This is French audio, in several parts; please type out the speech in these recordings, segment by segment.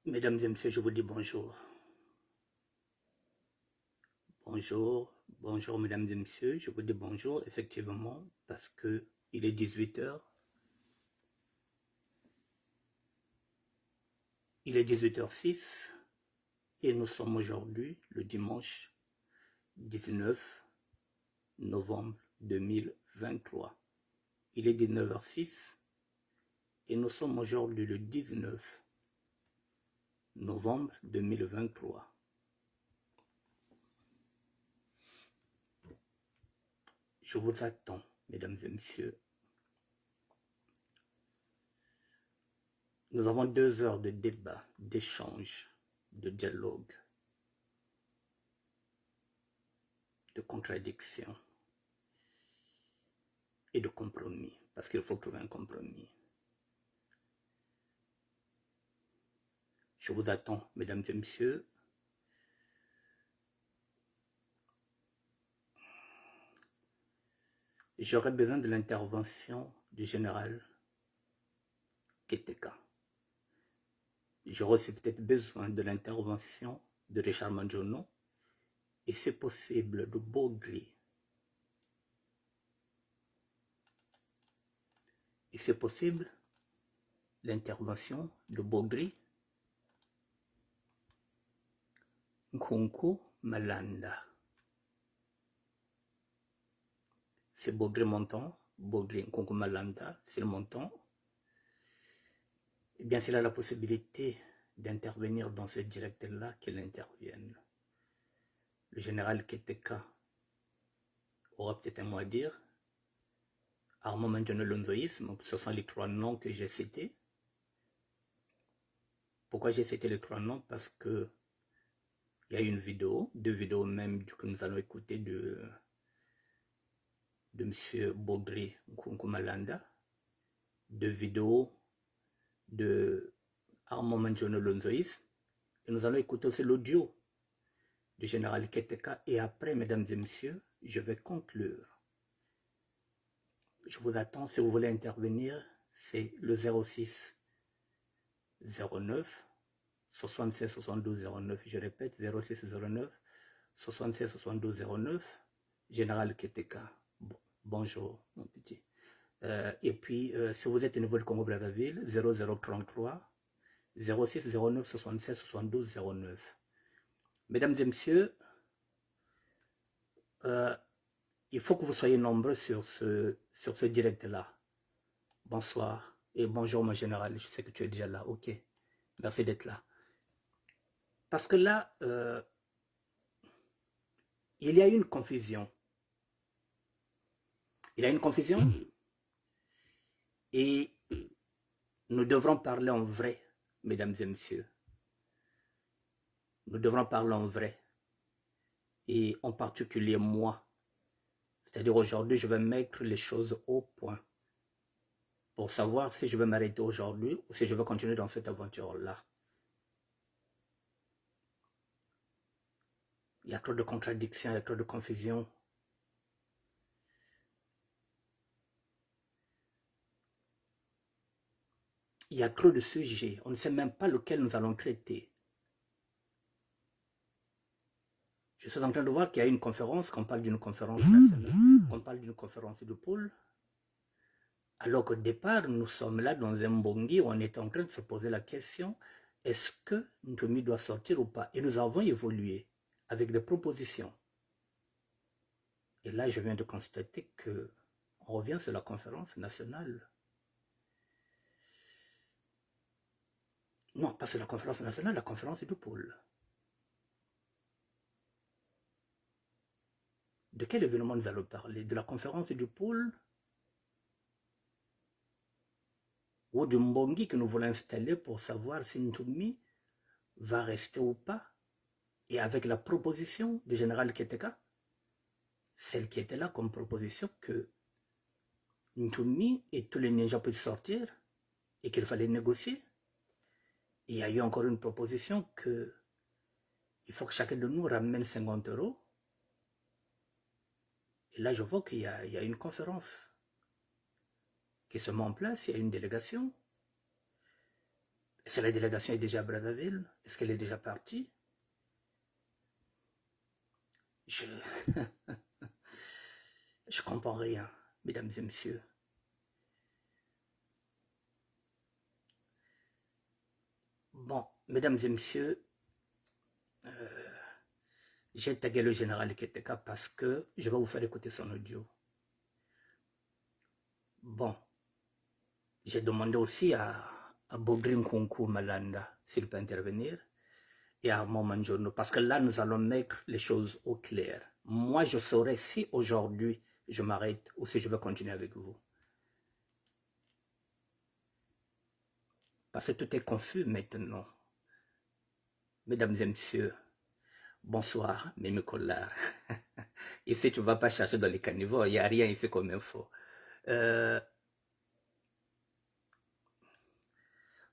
Mesdames et messieurs, je vous dis bonjour. Bonjour, bonjour mesdames et messieurs, je vous dis bonjour effectivement parce que il est 18 heures. Il est 18h06 et nous sommes aujourd'hui le dimanche 19 novembre 2023. Il est 19h06 et nous sommes aujourd'hui le 19 novembre 2023. Je vous attends, mesdames et messieurs. Nous avons 2 heures de débat, d'échange, de dialogue, de contradiction et de compromis, parce qu'il faut trouver un compromis. Je vous attends, mesdames et messieurs. J'aurais besoin de l'intervention du général Keteka. J'aurais aussi peut-être besoin de l'intervention de Richard Manjono et c'est possible de Bogri. Et c'est possible l'intervention de Bogri, Nkunku Malanda. C'est Bogri montant, Bogri Nkunku Malanda, c'est le montant. Eh bien, s'il a la possibilité d'intervenir dans ce direct-là, qu'il intervienne. Le général Keteka aura peut-être un mot à dire. Armand Manjono Lonzoïsme, ce sont les 3 noms que j'ai cités. Pourquoi j'ai cité les 3 noms? Parce que il y a une vidéo, 2 vidéos même que nous allons écouter de M. Bogri Nkunkumalanda, 2 vidéos de Armand Manjono Lonzoïsme, et nous allons écouter aussi l'audio du général Keteka, et après, mesdames et messieurs, je vais conclure. Je vous attends, si vous voulez intervenir, c'est le 06 09 76 72 09, je répète, 06 09 76 72 09, Général Keteka. Bonjour, mon petit. Et puis, si vous êtes au niveau du Congo-Brazzaville, 0033 06 09 76 72 09. Mesdames et messieurs, il faut que vous soyez nombreux sur ce direct-là. Bonsoir et bonjour mon général, je sais que tu es déjà là, ok. Merci d'être là. Parce que là, il y a une confusion. Il y a une confusion et nous devrons parler en vrai, mesdames et messieurs. Nous devrons parler en vrai. Et en particulier moi. C'est-à-dire aujourd'hui, je vais mettre les choses au point pour savoir si je vais m'arrêter aujourd'hui ou si je vais continuer dans cette aventure-là. Il y a trop de contradictions, il y a trop de confusion. Il y a trop de sujets. On ne sait même pas lequel nous allons traiter. Je suis en train de voir qu'il y a une conférence, qu'on parle d'une conférence nationale, qu'on parle d'une conférence de pôle. Alors qu'au départ, nous sommes là dans un bongi où on est en train de se poser la question, est-ce que Ntoumi doit sortir ou pas? Et nous avons évolué avec des propositions. Et là, je viens de constater que on revient sur la conférence nationale. Non, pas sur la conférence nationale, la conférence du pôle. De quel événement nous allons parler? De la conférence du pôle ou du mbongi que nous voulons installer pour savoir si Ntoumi va rester ou pas? Et avec la proposition du général Keteka, celle qui était là comme proposition que Ntoumi et tous les ninjas peuvent sortir et qu'il fallait négocier. Et il y a eu encore une proposition que il faut que chacun de nous ramène 50 €. Et là, je vois qu'il y a une conférence qui se met en place, il y a une délégation. Est-ce que la délégation est déjà à Brazzaville? Est-ce qu'elle est déjà partie? Je je comprends rien, mesdames et messieurs. Bon, mesdames et messieurs, j'ai tagué le général Keteka parce que je vais vous faire écouter son audio. Bon, j'ai demandé aussi à Bogrin Kunku Malanda s'il peut intervenir et à Armand Manjono parce que là, nous allons mettre les choses au clair. Moi, je saurai si aujourd'hui je m'arrête ou si je vais continuer avec vous. Parce que tout est confus maintenant. Mesdames et messieurs, bonsoir, mes collègues. Ici, tu ne vas pas chercher dans les caniveaux, il n'y a rien ici comme info.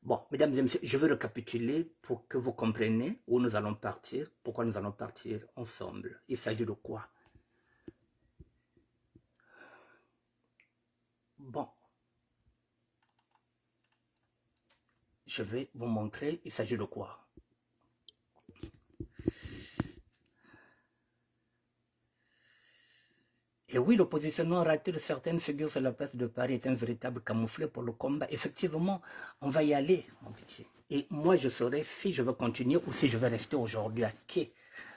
Bon, mesdames et messieurs, je vais récapituler pour que vous compreniez où nous allons partir, pourquoi nous allons partir ensemble. Il s'agit de quoi? Bon, je vais vous montrer, il s'agit de quoi. Et oui, le positionnement raté de certaines figures sur la place de Paris est un véritable camouflet pour le combat. Effectivement, on va y aller, mon petit. Et moi, je saurai si je veux continuer ou si je vais rester aujourd'hui à quai.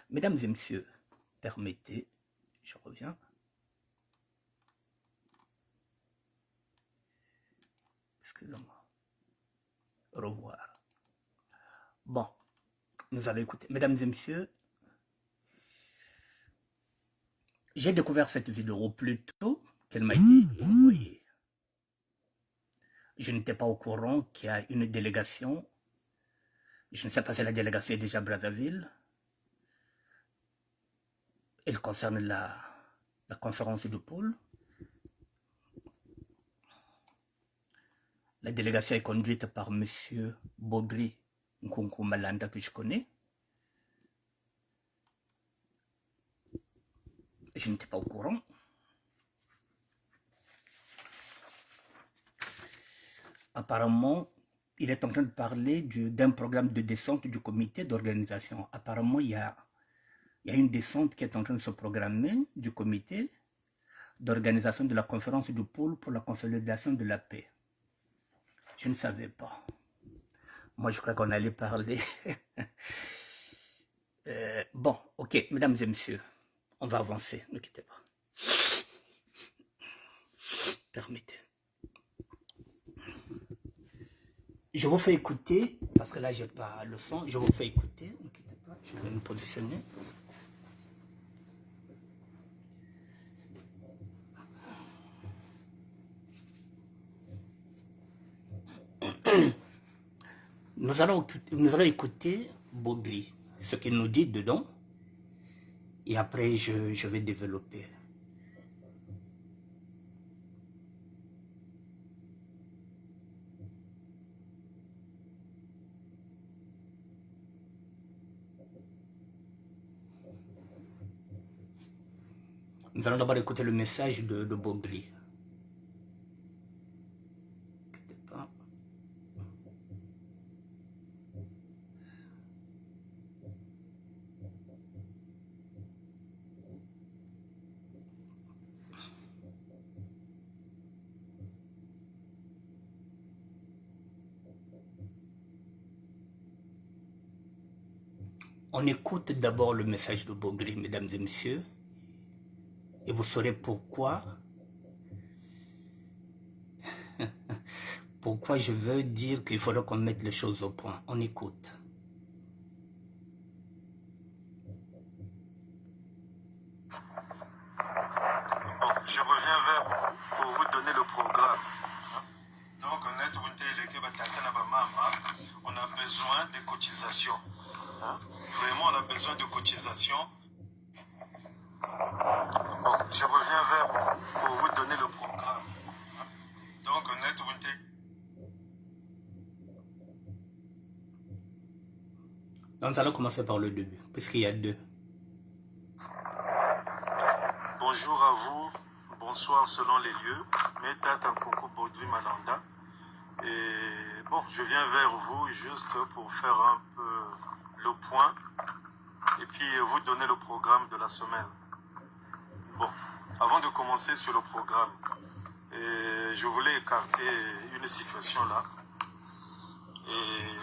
Mesdames et messieurs, permettez, je reviens. Excusez-moi. Au revoir. Bon, nous allons écouter. Mesdames et messieurs, j'ai découvert cette vidéo plus tôt qu'elle m'a été envoyée. Je n'étais pas au courant qu'il y a une délégation. Je ne sais pas si la délégation est déjà à Brazzaville. Elle concerne la conférence du pôle. La délégation est conduite par M. Bogri Nkunku Malanda, que je connais. Je n'étais pas au courant. Apparemment, il est en train de parler d'un programme de descente du comité d'organisation. Apparemment, il y a une descente qui est en train de se programmer du comité d'organisation de la conférence du pôle pour la consolidation de la paix. Je ne savais pas. Moi, je crois qu'on allait parler. Bon, ok, mesdames et messieurs, on va avancer, ne quittez pas. Permettez. Je vous fais écouter, parce que là, je n'ai pas le son, je vous fais écouter, ne quittez pas, je vais me positionner. Nous allons écouter Bogri, ce qu'il nous dit dedans, et après je vais développer. Nous allons d'abord écouter le message de Bogri. On écoute d'abord le message de Bogri, mesdames et messieurs, et vous saurez pourquoi je veux dire qu'il faudra qu'on mette les choses au point. On écoute. Bon, je reviens vers vous pour vous donner le programme. Donc, on a besoin de cotisations. Vraiment, on a besoin de cotisations. Bon, je reviens vers vous pour vous donner le programme. Donc, nous allons commencer par le début, puisqu'il y a deux. Bonjour à vous, bonsoir selon les lieux. Meta Tankunku Bogri Malanda. Et bon, je viens vers vous juste pour faire un peu le point et puis vous donner le programme de la semaine. Bon, avant de commencer sur le programme, je voulais écarter une situation là. Et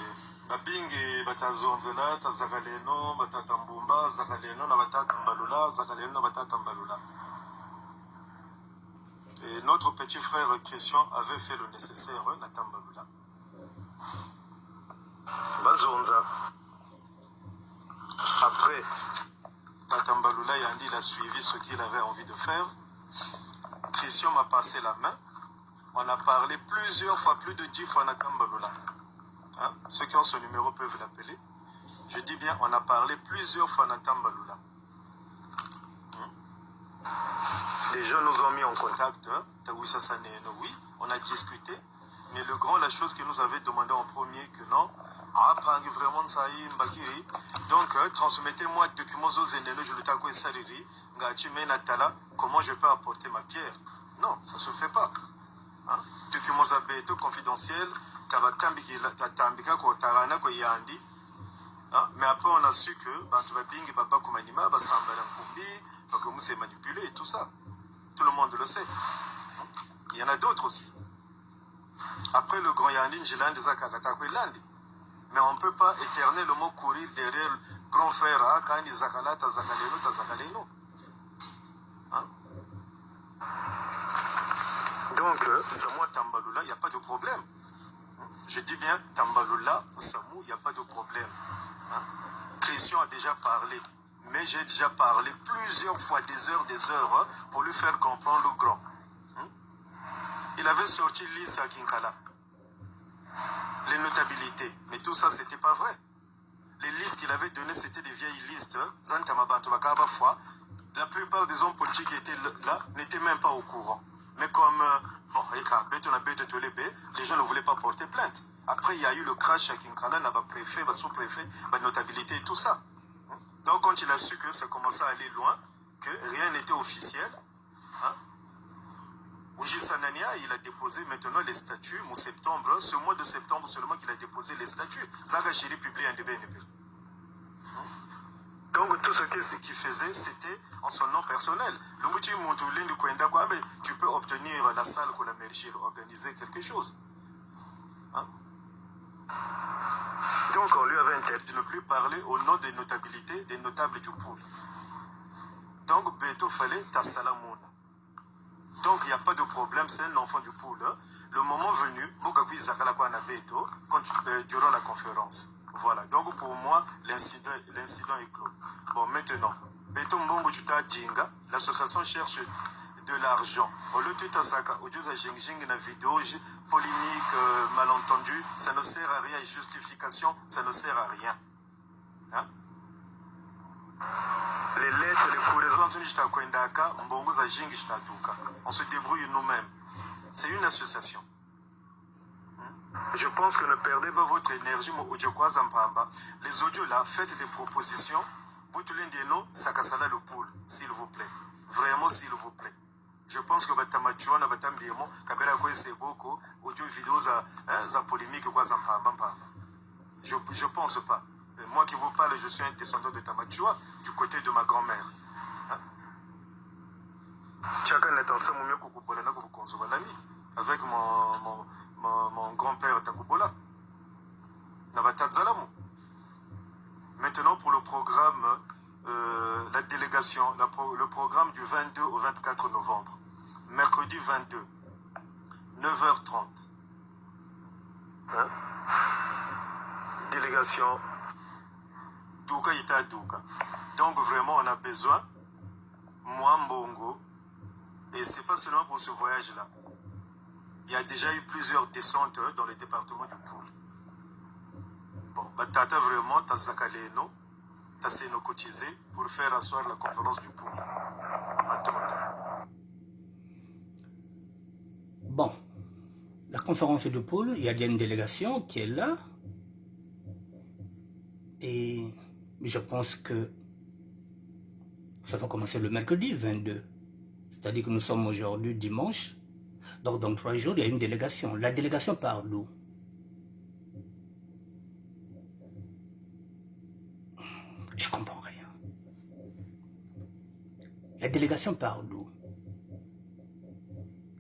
babingi batazonzela tazakaleno batatambumba zakaleno na batatambalula zakaleno na batatambalula. Et notre petit frère Christian avait fait le nécessaire na tambalula. Bazonza. Après, Tatambalula Yandi il a suivi ce qu'il avait envie de faire. Christian m'a passé la main. On a parlé plusieurs fois, plus de 10 fois na Tambalula. Hein? Ceux qui ont ce numéro peuvent l'appeler. Je dis bien, on a parlé plusieurs fois na Tambalula. Les gens nous ont mis en contact. Oui, on a discuté. Mais le grand, la chose que nous avait demandé en premier, que non, vraiment ça y mbakiri. Donc, transmettez-moi documents aux ennemis, je le taco et saliri, comment je peux apporter ma pierre? Non, ça se fait pas. Hein? Documents abeto confidentiels, mais après on a su que c'est manipulé et tout ça. Tout le monde le sait. Il y en a d'autres aussi. Après le grand Yandi, mais on ne peut pas éternellement courir derrière le grand frère quand il zakala, tazakaleno. Hein? Donc, Samou Tambalula, il n'y a pas de problème. Je dis bien Tambalula, Samou, il n'y a pas de problème. Hein? Christian a déjà parlé, mais j'ai déjà parlé plusieurs fois, des heures, pour lui faire comprendre le grand. Il avait sorti l'IS à Kinkala. Les notabilités. Mais tout ça, c'était pas vrai. Les listes qu'il avait données, c'était des vieilles listes. La plupart des hommes politiques qui étaient là n'étaient même pas au courant. Mais comme, les gens ne voulaient pas porter plainte. Après, il y a eu le crash à Kinkala, préfet, sous-préfet, notabilité et tout ça. Donc, quand il a su que ça commençait à aller loin, que rien n'était officiel, hein, Oujil Sanania, il a déposé maintenant les statuts, en septembre, ce mois de septembre seulement qu'il a déposé les statuts. Zagachiri publie un DBNP. Donc tout ce qu'il faisait, c'était en son nom personnel. Tu peux obtenir la salle qu'on a mérité, organiser quelque chose. Hein? Donc on lui avait interdit de ne plus parler au nom des notabilités, des notables du pool. Donc Beto fallait Tassalamouna. Donc il n'y a pas de problème, c'est un enfant du pool. Le moment venu, durant la conférence. Voilà, donc pour moi, l'incident est clos. Bon, maintenant, Beto Mbongo Chuta Djinga, l'association cherche de l'argent. Au lieu de Saka, au lieu de la vidéo polémique, malentendu, ça ne sert à rien, justification, ça ne sert à rien. Hein? Les lettres, les couraisons, on se débrouille nous-mêmes. C'est une association. Je pense que ne perdez pas votre énergie, les audios là, faites des propositions. Sakasala le pool, s'il vous plaît. Vraiment, s'il vous plaît. Je pense que Batamachuana, Batambiemo, Kabera Kweseboko, audio vidéo za polémique, je pense pas. Moi qui vous parle, je suis un descendant de Tamachua, du côté de ma grand-mère. Avec mon grand-père Takubola. Maintenant pour le programme, la délégation, le programme du 22 au 24 novembre. Mercredi 22, 9h30. Hein? Délégation Douka Ita Douka. Donc vraiment on a besoin, moi Mbongo, et c'est pas seulement pour ce voyage-là. Il y a déjà eu plusieurs descentes dans le département du Poul. Bon, Batata vraiment, t'as Zakaleno, t'as Seno cotisé pour faire asseoir la conférence du Poul. Attends. Bon, la conférence du Poul, il y a déjà une délégation qui est là. Et je pense que ça va commencer le mercredi 22. C'est-à-dire que nous sommes aujourd'hui dimanche. Donc, dans 3 jours, il y a une délégation. La délégation part d'où? Je comprends rien. La délégation part d'où?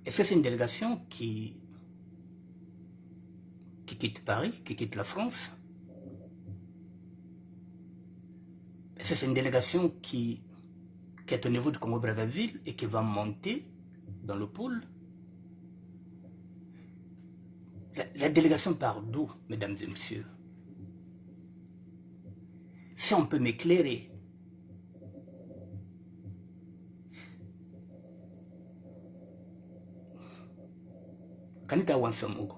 Est-ce que c'est une délégation qui quitte Paris, qui quitte la France? Est-ce que c'est une délégation qui est au niveau du Congo-Brazzaville et qui va monter dans le pôle? La délégation part d'où, mesdames et messieurs? Si on peut m'éclairer. Kanita Wansamugo.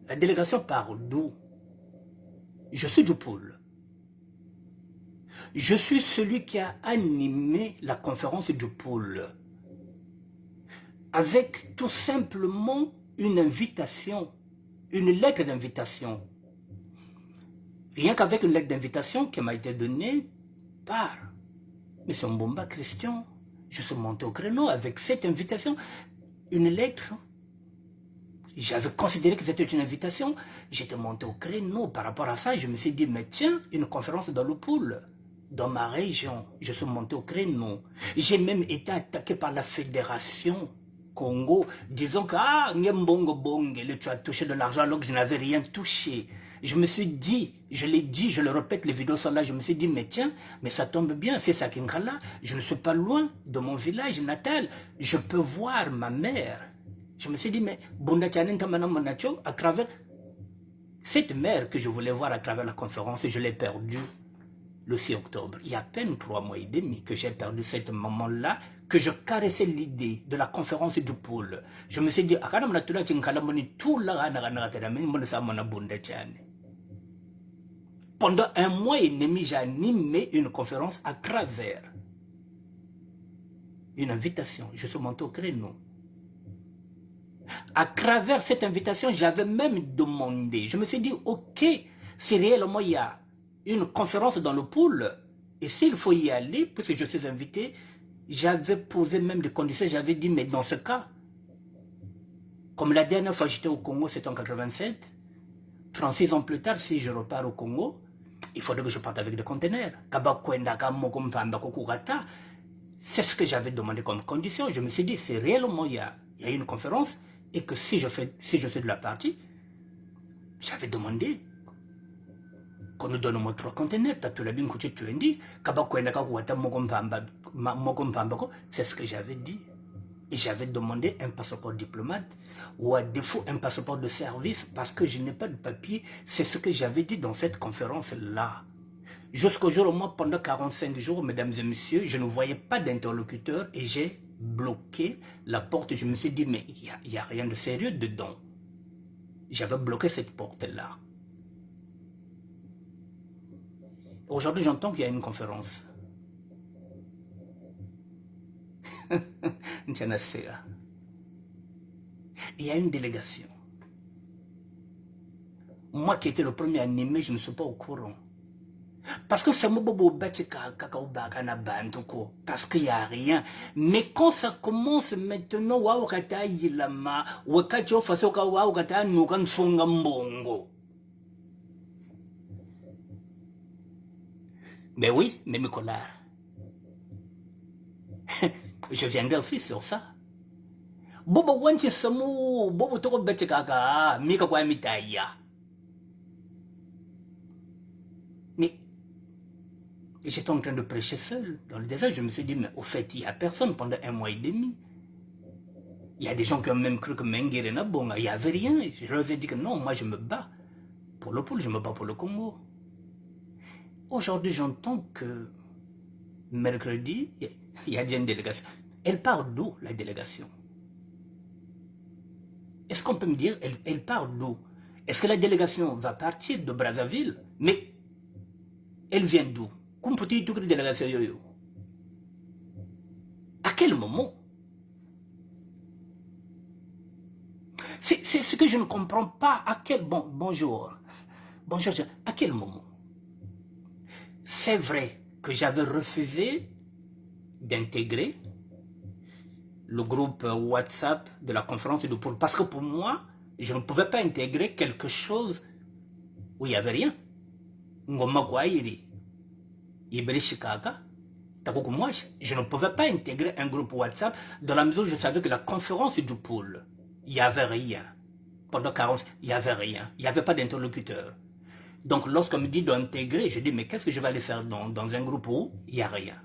La délégation part d'où? Je suis du pôle. Je suis celui qui a animé la conférence du pôle. Avec tout simplement une invitation, une lettre d'invitation. Rien qu'avec une lettre d'invitation qui m'a été donnée par M. Mbomba Christian. Je suis monté au créneau avec cette invitation. Une lettre. J'avais considéré que c'était une invitation. J'étais monté au créneau par rapport à ça. Je me suis dit, mais tiens, une conférence dans le pôle. Dans ma région, je suis monté au créneau. J'ai même été attaqué par la fédération Congo, disant que ah, Nyembongo Bonge, tu as touché de l'argent alors que je n'avais rien touché. Je me suis dit, je l'ai dit, je le répète, les vidéos sont là, je me suis dit, mais tiens, mais ça tombe bien, c'est ça Kinkala, je ne suis pas loin de mon village natal, je peux voir ma mère. Je me suis dit, mais à travers cette mère que je voulais voir à travers la conférence, je l'ai perdue le 6 octobre. Il y a à peine 3 mois et demi que j'ai perdu cette maman-là, que je caressais l'idée de la conférence du pôle. Je me suis dit, pendant 1 mois et demi, j'ai animé une conférence à travers une invitation. Je suis monté au créneau. À travers cette invitation, j'avais même demandé. Je me suis dit, ok, si réellement il y a une conférence dans le pôle, et s'il faut y aller, puisque je suis invité, j'avais posé même des conditions, j'avais dit, mais dans ce cas, comme la dernière fois j'étais au Congo, c'était en 87, 36 ans plus tard, si je repars au Congo, il faudrait que je parte avec des conteneurs. C'est ce que j'avais demandé comme condition. Je me suis dit, c'est réellement, il y a une conférence, et que si je suis de la partie, j'avais demandé qu'on nous donne 3 conteneurs. C'est ce que j'avais dit. Et j'avais demandé un passeport diplomate, ou à défaut un passeport de service, parce que je n'ai pas de papier. C'est ce que j'avais dit dans cette conférence-là. Jusqu'au jour où moi, pendant 45 jours, mesdames et messieurs, je ne voyais pas d'interlocuteur et j'ai bloqué la porte. Je me suis dit, mais il n'y a rien de sérieux dedans. J'avais bloqué cette porte-là. Aujourd'hui, j'entends qu'il y a une conférence. Il y a une délégation. Moi qui étais le premier animé, je ne suis pas au courant. Parce que c'est parce qu'il n'y a rien. Mais quand ça commence maintenant, mais oui, mais Nicolas, je viendrai aussi sur ça. Bobo wanchi samu, bobo toko beche kaka, mika kwa mitaya. Mais j'étais en train de prêcher seul dans le désert. Je me suis dit, mais au fait, il n'y a personne pendant 1 mois et demi. Il y a des gens qui ont même cru que Mengere n'a bon, il n'y avait rien. Je leur ai dit que non, moi je me bats pour le pôle, je me bats pour le Congo. Aujourd'hui, j'entends que mercredi, il y a déjà une délégation. Elle part d'où, la délégation? Est-ce qu'on peut me dire, elle part d'où? Est-ce que la délégation va partir de Brazzaville? Mais elle vient d'où? À quel moment? C'est ce que je ne comprends pas. À quel... Bonjour. Bonjour. À quel moment? C'est vrai que j'avais refusé d'intégrer le groupe WhatsApp de la conférence du pôle. Parce que pour moi, je ne pouvais pas intégrer quelque chose où il n'y avait rien. Ngoma Gwairi, Iberi Chicaga. Moi, je ne pouvais pas intégrer un groupe WhatsApp dans la mesure où je savais que la conférence du pôle, il n'y avait rien. Pendant 40, il n'y avait rien. Il n'y avait pas d'interlocuteur. Donc, lorsqu'on me dit d'intégrer, je dis, mais qu'est-ce que je vais aller faire dans un groupe où il n'y a rien?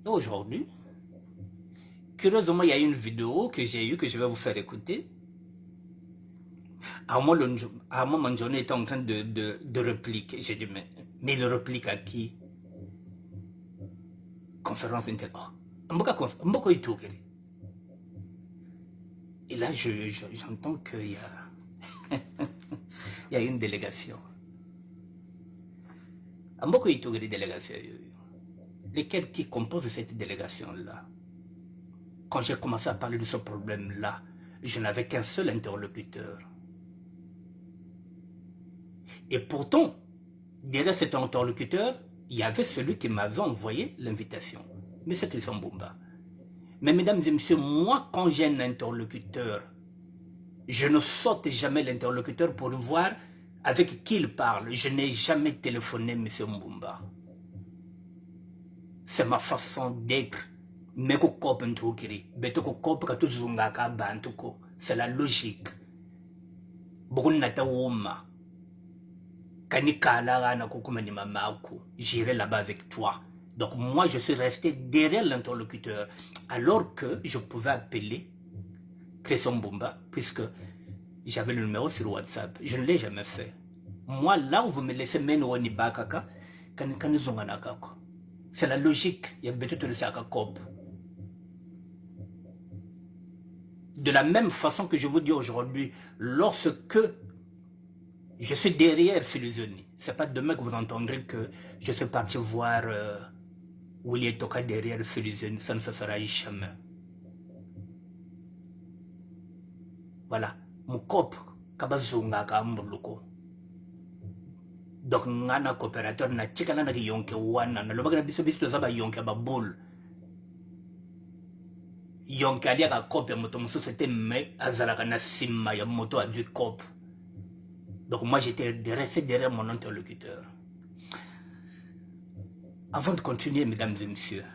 Et aujourd'hui, curieusement, il y a une vidéo que j'ai eue, que je vais vous faire écouter. À un moment, mon journée était en train de répliquer. J'ai dit, mais il réplique à qui? Conférence inter. Et là, j'entends qu'il y a, il y a une délégation. Lesquels qui composent cette délégation-là? Quand j'ai commencé à parler de ce problème-là, je n'avais qu'un seul interlocuteur. Et pourtant, derrière cet interlocuteur, il y avait celui qui m'avait envoyé l'invitation, M. Christian Mbumba. Mais mesdames et messieurs, moi, quand j'ai un interlocuteur, je ne saute jamais l'interlocuteur pour voir avec qui il parle. Je n'ai jamais téléphoné M. Mbumba. C'est ma façon d'être. C'est la logique. J'irai là-bas avec toi. Donc moi, je suis resté derrière l'interlocuteur, alors que je pouvais appeler Christian Mbumba, puisque j'avais le numéro sur WhatsApp. Je ne l'ai jamais fait. Moi, là où vous me laissez Menouani Bakaka, c'est la logique. Il y a besoin de laisser à Kakob. De la même façon que je vous dis aujourd'hui, lorsque je suis derrière Filizoni, c'est pas demain que vous entendrez que je suis parti voir William Toka derrière Filizoni, ça ne se fera jamais. Voilà. Mon cop, Kabazunga Kambuluko. Donc, ngana coopérateur na chikana na yonke wana na lobaka na biso biso zaba yonke ba boule. Yonke alia ka copie moto muso c'était mais azalaka na sima ya moto a du cop. Donc moi j'étais resté derrière mon interlocuteur. Avant de continuer, mesdames et messieurs,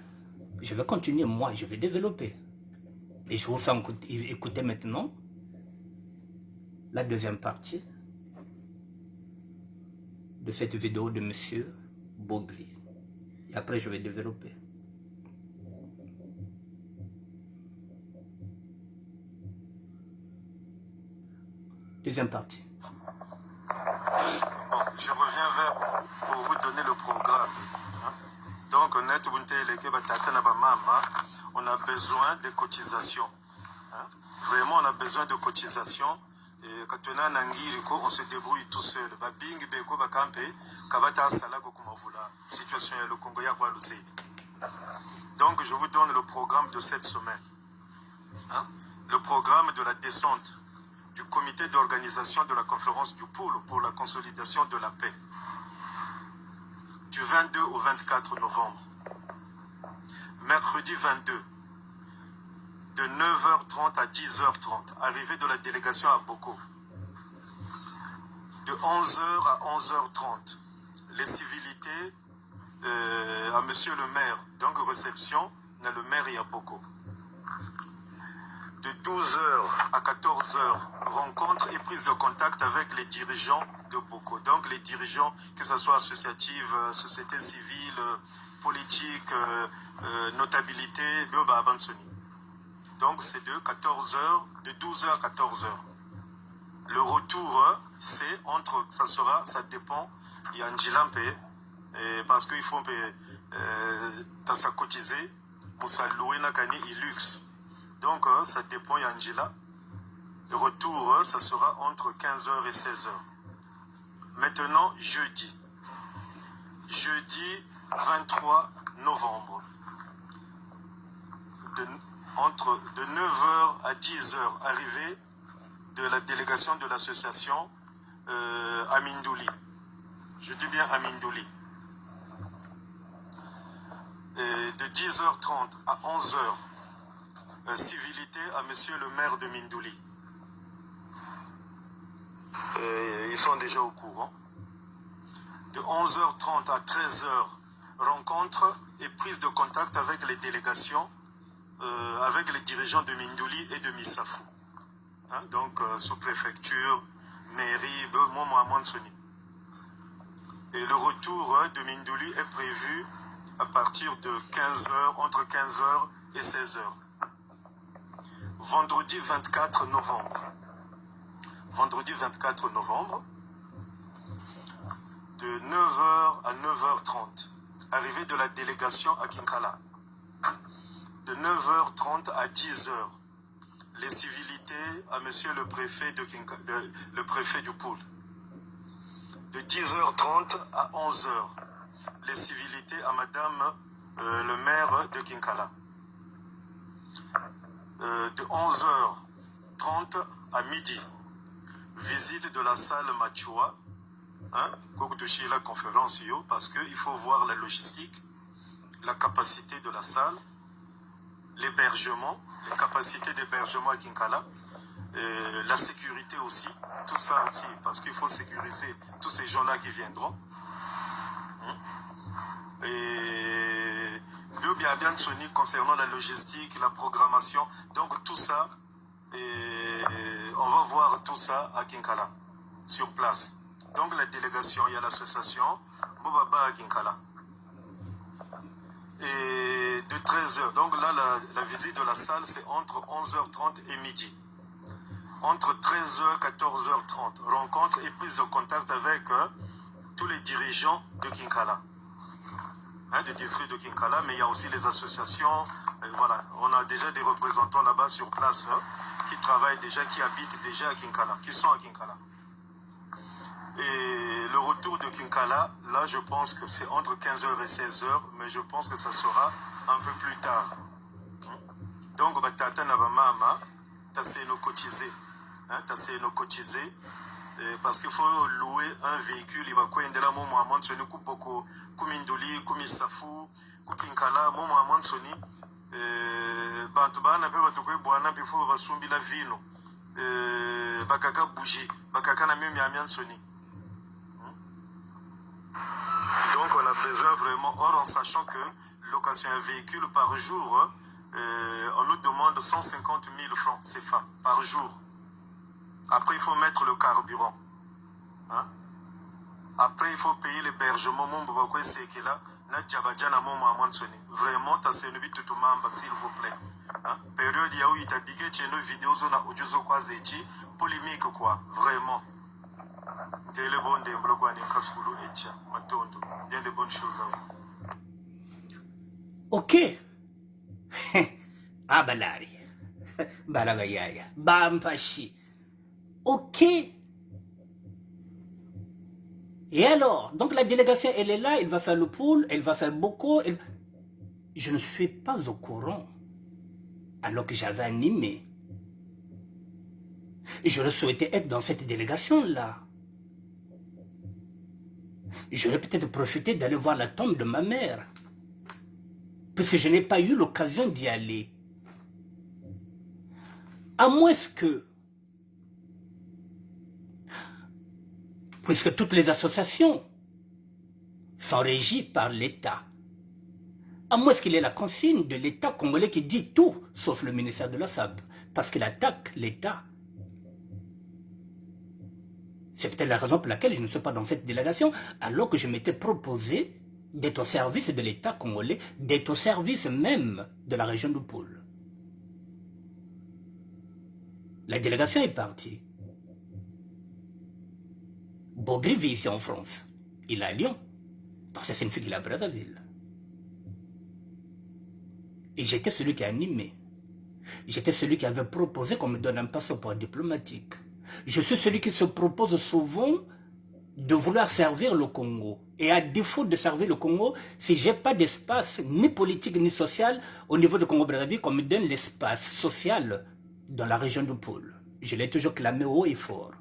je vais continuer, moi je vais développer. Et je vous fais écouter maintenant la deuxième partie de cette vidéo de monsieur Bogli. Et après, je vais développer. Deuxième partie. Bon, je reviens vers vous pour vous donner le programme. Donc, on a besoin de cotisations. Vraiment, on a besoin de cotisations. Et quand on a un on se débrouille tout seul. Situation le Congo. Donc, je vous donne le programme de cette semaine. Le programme de la descente du comité d'organisation de la conférence du pôle pour la consolidation de la paix. Du 22 au 24 novembre. Mercredi 22. De 9h30 à 10h30, arrivée de la délégation à Boko. De 11h à 11h30, les civilités à monsieur le maire, donc réception, dans le maire et à Boko. De 12h à 14h, rencontre et prise de contact avec les dirigeants de Boko. Donc les dirigeants, que ce soit associative, société civile, politique, notabilité, Bioba Abansoni. Donc c'est de 14h, de 12h à 14h. Le retour, c'est entre, ça dépend, il y a un Djilampe, parce qu'il faut ça cotiser, Moussa loué Nakani et luxe. Donc ça dépend, il y a Angela. Le retour, ça sera entre 15h et 16h. Maintenant, jeudi. Jeudi 23 novembre. De 9h à 10h, arrivée de la délégation de l'association Amindouli. Je dis bien Amindouli. de 10h30 à 11h, civilité à monsieur le maire de Mindouli. Ils sont déjà au courant. De 11h30 à 13h, rencontre et prise de contact avec les délégations, avec les dirigeants de Mindouli et de Missafou. Hein, donc, sous-préfecture, mairie, Mohamed. Et le retour de Mindouli est prévu à partir de 15h, entre 15h et 16h. Vendredi 24 novembre. Vendredi 24 novembre, de 9h à 9h30. Arrivée de la délégation à Kinkala. De 9h30 à 10h. Les civilités à monsieur le préfet, le préfet du pôle. De 10h30 à 11h. Les civilités à madame le maire de Kinkala. De 11h30 à midi. Visite de la salle Machua. Hein, la conférence, parce qu'il faut voir la logistique, la capacité de la salle, l'hébergement, les capacités d'hébergement à Kinkala, la sécurité aussi, tout ça aussi, parce qu'il faut sécuriser tous ces gens-là qui viendront. Et bien Sony concernant la logistique, la programmation, donc tout ça, on va voir tout ça à Kinkala, sur place. Donc la délégation, il y a l'association Bobaba à Kinkala. Et de 13h, donc là la visite de la salle c'est entre 11h30 et midi. Entre 13h et 14h30, rencontre et prise de contact avec tous les dirigeants de Kinkala. Hein, du district de Kinkala, mais il y a aussi les associations. Voilà, on a déjà des représentants là-bas sur place qui travaillent déjà, qui habitent déjà à Kinkala, qui sont à Kinkala. Et le retour de Kinkala, là je pense que c'est entre 15h et 16h, mais je pense que ça sera un peu plus tard. Donc, tata nabamama, t'as nos cotisés. T'as nos cotisés. Parce qu'il faut louer un véhicule, il va quoi indela mon Mohamed Soni Kuboko, Kumindoli, Kumisafu, Kukinkala, mon Mohamed Soni. Bantuba n'a pas de boana, il faut basumbi la vino. Bakaka bougie, Bakaka n'a même Yamian Soni. Donc on a besoin vraiment, or en sachant que location un véhicule par jour, on nous demande 150 000 francs CFA par jour. Après il faut mettre le carburant. Hein? Après il faut payer l'hébergement, mon Bobakwe Sekela, Nadjabadjana mon Maman Soni. Vraiment, t'as c'est une bite tout mamba, s'il vous plaît. Hein? Période il y a où il t'a bigué, tu as une vidéo zone à Ojuzo Kwazeji, polémique quoi, vraiment. De bonnes choses à vous. Ok. Ah balari. Balagayaya. Bampashi. Ok. Et alors, donc la délégation, elle est là, elle va faire le pool, elle va faire beaucoup. Je ne suis pas au courant. Alors que j'avais animé. Et j'aurais souhaité être dans cette délégation-là. J'aurais peut-être profité d'aller voir la tombe de ma mère. Puisque je n'ai pas eu l'occasion d'y aller. À moins que, puisque toutes les associations sont régies par l'État, à moins qu'il y ait la consigne de l'État congolais qui dit tout, sauf le ministère de la SAP, parce qu'il attaque l'État. C'est peut-être la raison pour laquelle je ne suis pas dans cette délégation, alors que je m'étais proposé d'être au service de l'État congolais, d'être au service même de la région du Pôle. La délégation est partie. Bogri vit ici en France. Il est à Lyon. Donc ça signifie qu'il est à Brazzaville. Et j'étais celui qui a animé. J'étais celui qui avait proposé qu'on me donne un passeport diplomatique. Je suis celui qui se propose souvent de vouloir servir le Congo. Et à défaut de servir le Congo, si je n'ai pas d'espace ni politique ni social au niveau du Congo-Brazzaville, qu'on me donne l'espace social dans la région du Pôle. Je l'ai toujours clamé haut et fort.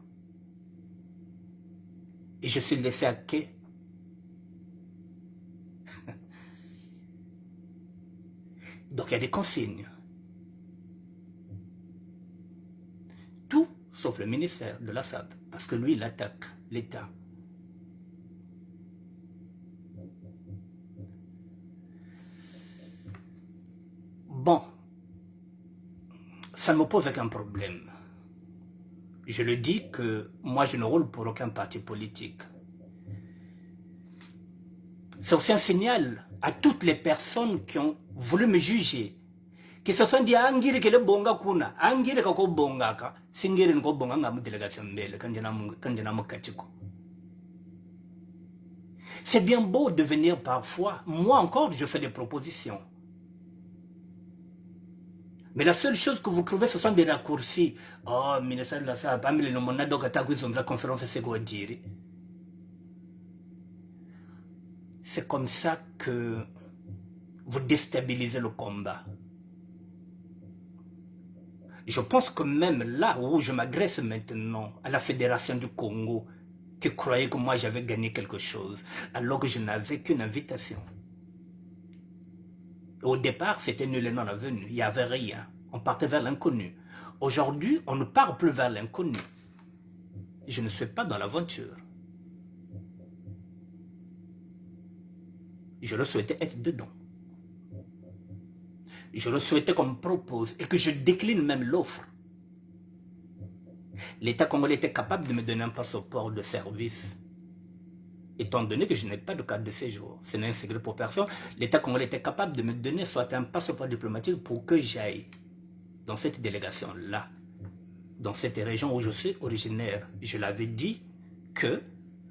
Et je suis laissé à quai. Donc il y a des consignes. Tout sauf le ministère de la SAP, parce que lui, il attaque l'État. Bon, ça ne me pose aucun problème. Je le dis que moi, je ne roule pour aucun parti politique. C'est aussi un signal à toutes les personnes qui ont voulu me juger, qui se sont dit angiri kele bonga kuna, angiri kako bonga ka, singiri nko bonga ngamu délégation mbele, kanjana mukatiko. C'est bien beau de venir parfois, moi encore je fais des propositions. Mais la seule chose que vous trouvez, ce sont des raccourcis. Oh, ministère de la SAP, amile no monado kataku ils ont de la conférence c'est quoi dire. C'est comme ça que vous déstabilisez le combat. Je pense que même là où je m'agresse maintenant à la Fédération du Congo, qui croyait que moi j'avais gagné quelque chose, alors que je n'avais qu'une invitation. Au départ, c'était nul et non avenu, il n'y avait rien. On partait vers l'inconnu. Aujourd'hui, on ne part plus vers l'inconnu. Je ne suis pas dans l'aventure. Je le souhaitais être dedans. Je le souhaitais qu'on me propose et que je décline même l'offre. L'État congolais était capable de me donner un passeport de service. Étant donné que je n'ai pas de carte de séjour, ce n'est un secret pour personne, l'État congolais était capable de me donner soit un passeport diplomatique pour que j'aille dans cette délégation-là, dans cette région où je suis originaire. Je l'avais dit que,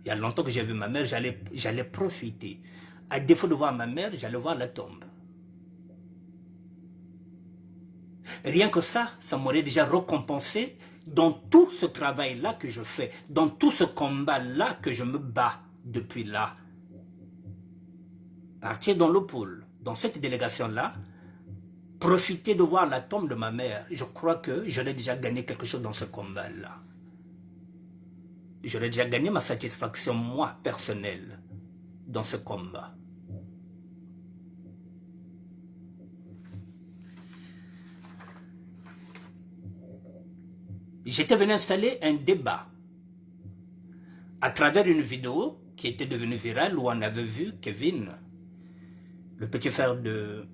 il y a longtemps que j'ai vu ma mère, j'allais profiter. À défaut de voir ma mère, j'allais voir la tombe. Rien que ça m'aurait déjà récompensé dans tout ce travail-là que je fais, dans tout ce combat-là que je me bats depuis là. Partir dans le pôle, dans cette délégation-là, profiter de voir la tombe de ma mère, je crois que j'aurais déjà gagné quelque chose dans ce combat-là. J'aurais déjà gagné ma satisfaction, moi, personnelle, dans ce combat. J'étais venu installer un débat à travers une vidéo qui était devenue virale où on avait vu Kevin, le petit frère de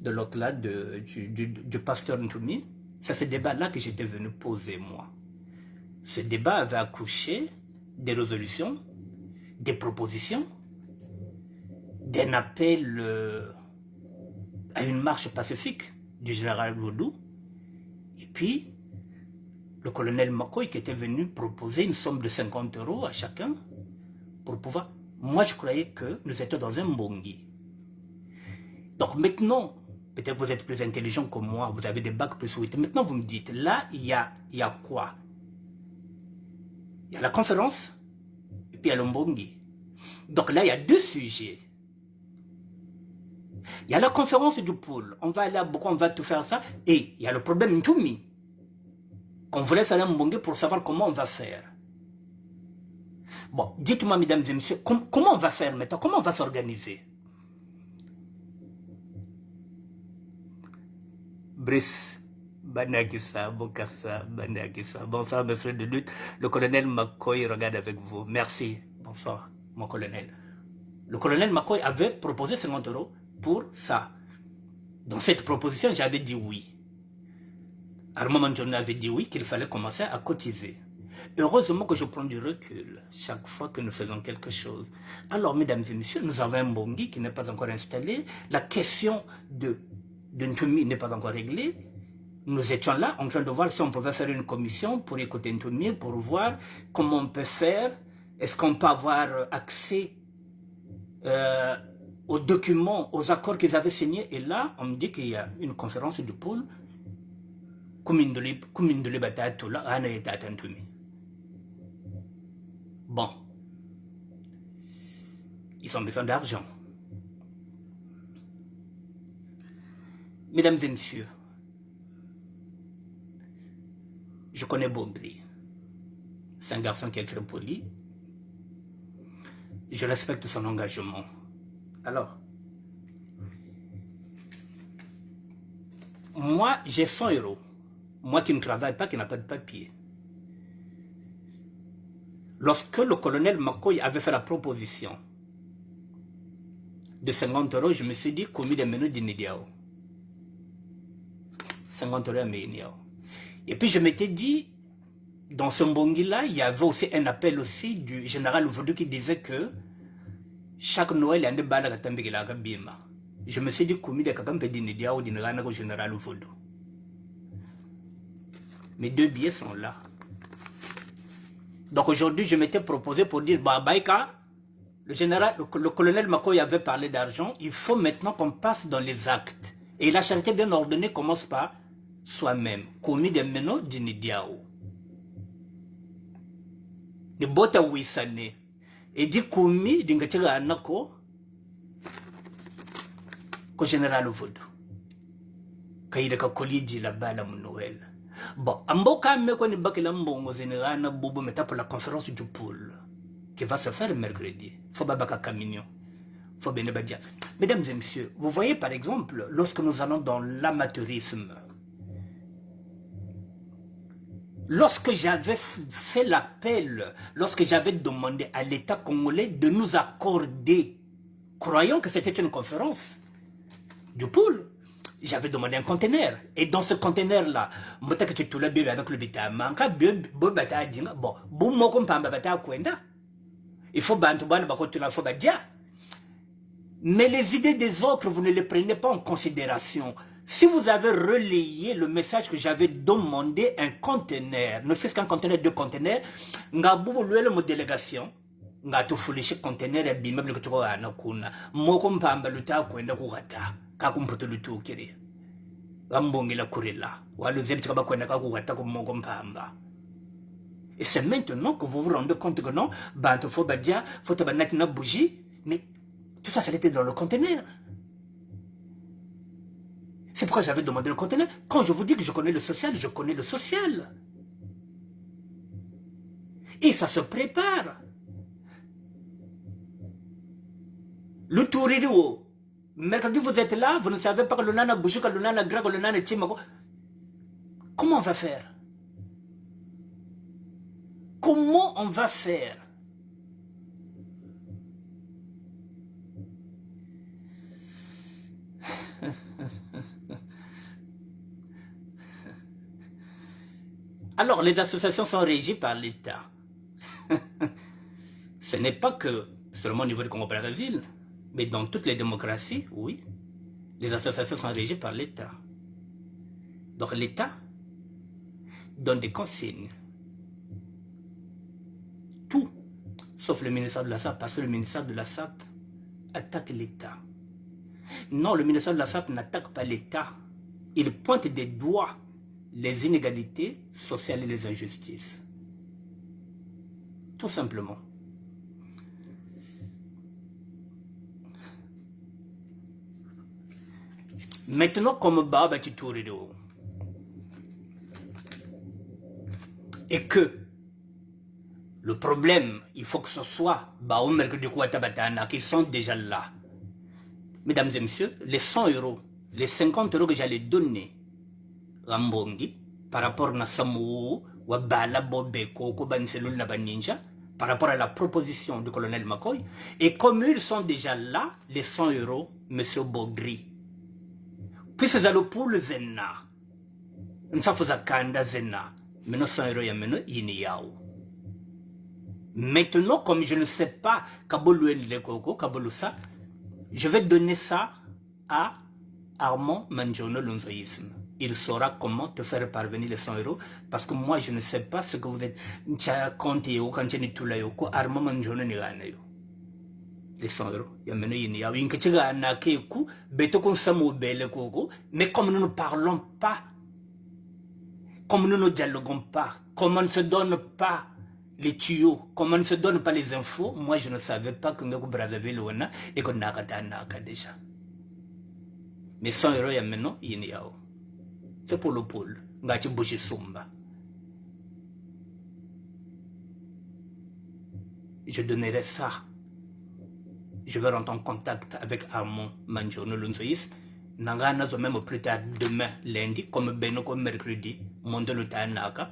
l'autre là, du pasteur Ntoumi. C'est ce débat-là que j'étais venu poser moi. Ce débat avait accouché des résolutions, des propositions, d'un appel à une marche pacifique du général Vodou, et puis le colonel Makoy qui était venu proposer une somme de 50 € à chacun pour pouvoir... Moi, je croyais que nous étions dans un bongi. Donc maintenant, peut-être que vous êtes plus intelligent que moi, vous avez des bacs plus 8. Maintenant, vous me dites, là, il y a quoi? Il y a la conférence, et puis il y a le mbongi. Donc là, il y a deux sujets. Il y a la conférence du pôle, on va aller à beaucoup, on va tout faire ça, et il y a le problème Ntoumi. On voulait faire un mbongi pour savoir comment on va faire. Bon, dites-moi, mesdames et messieurs, comment on va faire maintenant? Comment on va s'organiser? Brice, Banakissa, Bokassa, Banakissa. Bonsoir, mes frères de lutte. Le colonel McCoy regarde avec vous. Merci. Bonsoir, mon colonel. Le colonel McCoy avait proposé 50 € pour ça. Dans cette proposition, j'avais dit oui. Armand Manjourne avait dit oui, qu'il fallait commencer à cotiser. Heureusement que je prends du recul chaque fois que nous faisons quelque chose. Alors, mesdames et messieurs, nous avons un bongi qui n'est pas encore installé. La question de Ntoumi n'est pas encore réglée. Nous étions là en train de voir si on pouvait faire une commission pour écouter Ntoumi, pour voir comment on peut faire. Est-ce qu'on peut avoir accès aux documents, aux accords qu'ils avaient signés? Et là, on me dit qu'il y a une conférence du pôle. Bon, ils ont besoin d'argent. Mesdames et messieurs, je connais Bobri. C'est un garçon qui est très poli. Je respecte son engagement. Alors, Moi, j'ai 100 euros. Moi qui ne travaille pas, qui n'a pas de papier. Lorsque le colonel Makoy avait fait la proposition de 50 euros, je me suis dit, commis des menus d'Inidiao. 50 euros à Méniao. Et puis je m'étais dit, dans ce mbongi-là, il y avait aussi un appel aussi du général Ouvoudou qui disait que chaque Noël, il y a des balles à Tambigila Bima. Je me suis dit, commis des Kakam d'Inidia ou d'Inrana au général Ouvoudou. Mes deux billets sont là. Donc aujourd'hui, je m'étais proposé pour dire, bah, Baïka, le colonel Makoy avait parlé d'argent, il faut maintenant qu'on passe dans les actes. Et la charité bien ordonnée commence par soi-même. Commis des menos d'Inidiao. De bota wisane. Et dit commis d'Ingatira Anako, ko général Ouvoudou. Kaïda ka koliji la bala mon Noël. Bon, Amboka me koni bakila mbongo général Bobo meta pour la conférence du pôle qui va se faire mercredi. Faut babaka camignon. Faut benebadia. Mesdames et messieurs, vous voyez par exemple, lorsque nous allons dans l'amateurisme, lorsque j'avais fait l'appel, lorsque j'avais demandé à l'État congolais de nous accorder, croyant que c'était une conférence du pôle, j'avais demandé un conteneur. Et dans ce conteneur-là, avec le bita, il faut mais les idées des autres, vous ne les prenez pas en considération. Si vous avez relayé le message que j'avais demandé, un conteneur, ne fût-ce qu'un conteneur, deux conteneurs, nga bobo luele mo délégation, nga to foolish conteneur et bimable que tu vois na kuna, moko mpamba luta kwenda kugata, ka kumpoto lutu kiri. Ambongi la kurila, walu zebi tkaba kwenda ka kugata ko moko mpamba. Et c'est maintenant que vous vous rendez compte que non, banto faut badia, faut tabanati na bougie, mais tout ça, ça était dans le conteneur. C'est pourquoi j'avais demandé le conteneur. Quand je vous dis que je connais le social, je connais le social. Et ça se prépare. Le touriro. Mercredi, vous êtes là, vous ne savez pas que le nana bouge, que le nana grave, que le nana timako. Comment on va faire? Comment on va faire? Alors, les associations sont régies par l'État. Ce n'est pas que seulement au niveau du Congo-Brazzaville, mais dans toutes les démocraties, oui, les associations sont régies par l'État. Donc l'État donne des consignes. Tout, sauf le ministère de la SAP, parce que le ministère de la SAP attaque l'État. Non, le ministère de la SAP n'attaque pas l'État. Il pointe des doigts les inégalités sociales et les injustices. Tout simplement. Maintenant, comme Baba Titourido, et que le problème, il faut que ce soit Baomer de Kouatabatana qui sont déjà là. Mesdames et messieurs, les 100 euros, les 50 euros que j'allais donner à Mbongi par rapport à Samu, Wabala Bobeko, Kobanselul Nabaninja, par rapport à la proposition du colonel Makoy, et comme ils sont déjà là, les 100 euros, monsieur Bogri. Puis c'est à l'opule Zena. Nous savons Kanda Zena. Mais nous 100 euros, il y a maintenant, comme je ne sais pas, je vais donner ça à Armand Manjono Lunzoïsme. Il saura comment te faire parvenir les 100 euros parce que moi je ne sais pas ce que vous êtes. Armand Manjono Niranayo. Les 100 euros. Mais comme nous ne parlons pas, comme nous ne dialoguons pas, comme on ne se donne pas les tuyaux, comme on ne se donne pas les infos, moi je ne savais pas que nous Brazzaville et qu'on a déjà. Mais 100 euros, il y a maintenant, il y a. C'est pour le pôle. Ngati bouger somba. Je donnerai ça. Je vais rentrer en contact avec Armand Manjono Lunzoïs. Nangana même plus tard demain, lundi, comme Beno comme mercredi, monte le Tanaka,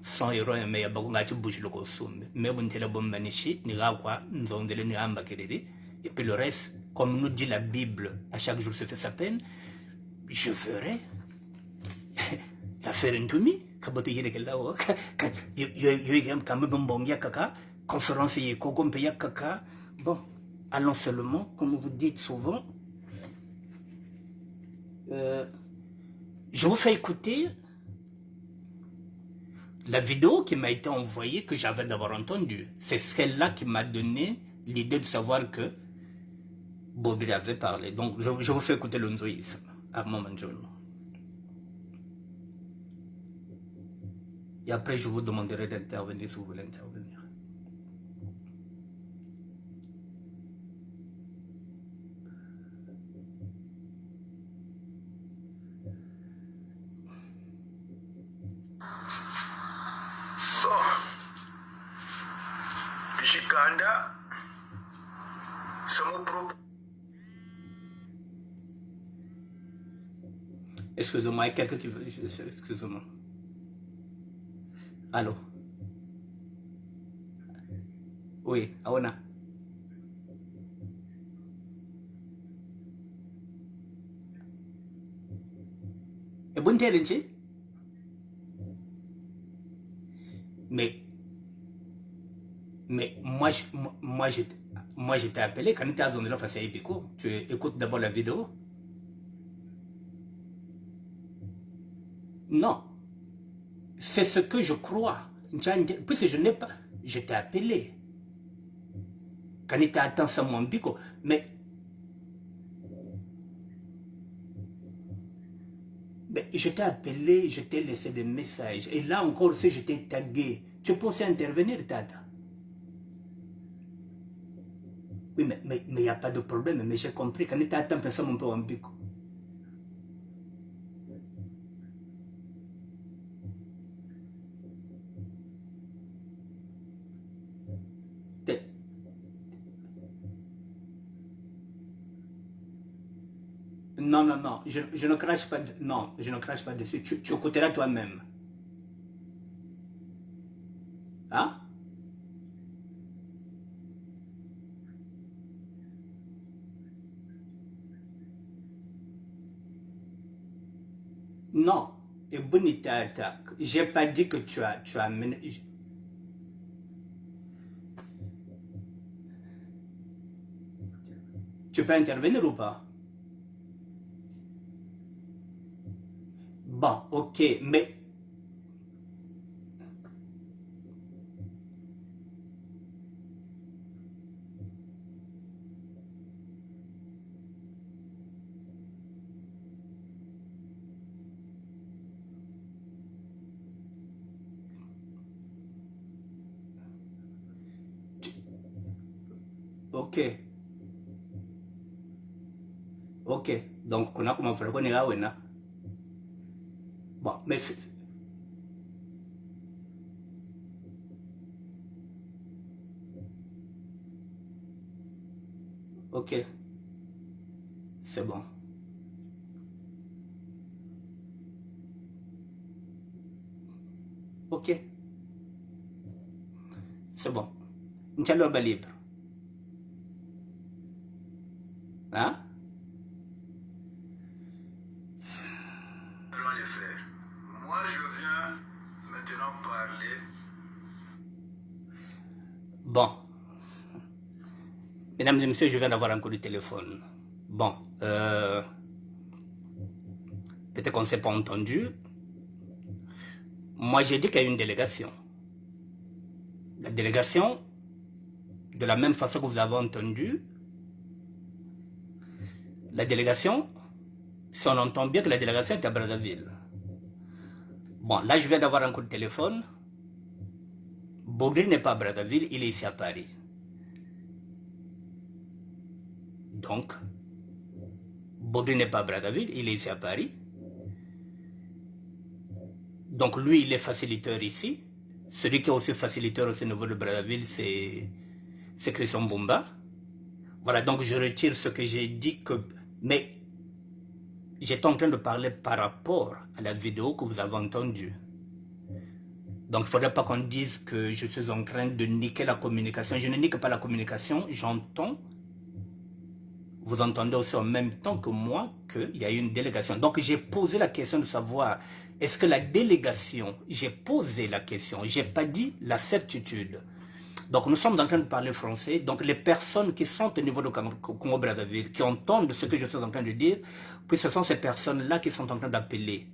100 euros, mais il y a beaucoup de bouche le consomme. Mais on te la bonne manichi, ni quoi, nous avons de l'uniamba et puis le reste, comme nous dit la Bible, à chaque jour se fait sa peine, je ferai l'affaire Ntumi, kabote yere que là, yo quand même bon kaka, conférence yeko, comme kaka. Bon, allons seulement, comme vous dites souvent. Je vous fais écouter la vidéo qui m'a été envoyée, que j'avais d'abord entendue. C'est celle-là qui m'a donné l'idée de savoir que Bobby avait parlé. Donc, je vous fais écouter le ndoïsme à moment donné. Et après, je vous demanderai d'intervenir si vous voulez intervenir. Jikanda, c'est mon propre. Excusez-moi, il y a quelqu'un qui veut. Excusez-moi. Allô? Oui, Aona. Et bon terrain, mais moi je t'ai appelé quand tu étais à Zone de la face à Epico. Tu écoutes d'abord la vidéo. Non. C'est ce que je crois. Puisque je n'ai pas. Je t'ai appelé. Quand tu étais à temps mon bico. Mais je t'ai appelé, je t'ai laissé des messages. Et là encore, si je t'ai tagué, tu pensais intervenir, Tata? Oui, mais il n'y a pas de problème. Mais j'ai compris. Quand tu étais à temps, personne mon peu en bico. Non, non, non, je ne crache pas, non, je ne crache pas dessus, tu écouteras toi-même. Hein? Non, et bonita attaque. J'ai pas dit que tu as mené. Tu peux intervenir ou pas? Bon, ok, mais. Ok. Ok. Donc, on a comment faire qu'on est là, bon, mais. Ok. C'est bon. Ok. C'est bon. Inch'Allah, va libre. Hein? Allons les faire. Moi, je viens maintenant parler. Bon. Mesdames et messieurs, je viens d'avoir un coup de téléphone. Bon. Peut-être qu'on ne s'est pas entendu. Moi, j'ai dit qu'il y a une délégation. La délégation, de la même façon que vous avez entendu, la délégation, si on entend bien que la délégation est à Brazzaville. Bon, là, je viens d'avoir un coup de téléphone. Bogri n'est pas à Brazzaville, il est ici à Paris. Donc, Bogri n'est pas à Brazzaville, il est ici à Paris. Donc, lui, il est facilitateur ici. Celui qui est aussi facilitateur au niveau de Brazzaville, c'est Christian Bumba. Voilà, donc je retire ce que j'ai dit que... Mais j'étais en train de parler par rapport à la vidéo que vous avez entendue. Donc, il ne faudrait pas qu'on dise que je suis en train de niquer la communication. Je ne nique pas la communication, j'entends. Vous entendez aussi en même temps que moi qu'il y a eu une délégation. Donc, j'ai posé la question de savoir, est-ce que la délégation, j'ai posé la question, je n'ai pas dit la certitude. Donc, nous sommes en train de parler français. Donc, les personnes qui sont au niveau de Congo-Brazzaville, qui entendent ce que je suis en train de dire, puis ce sont ces personnes-là qui sont en train d'appeler.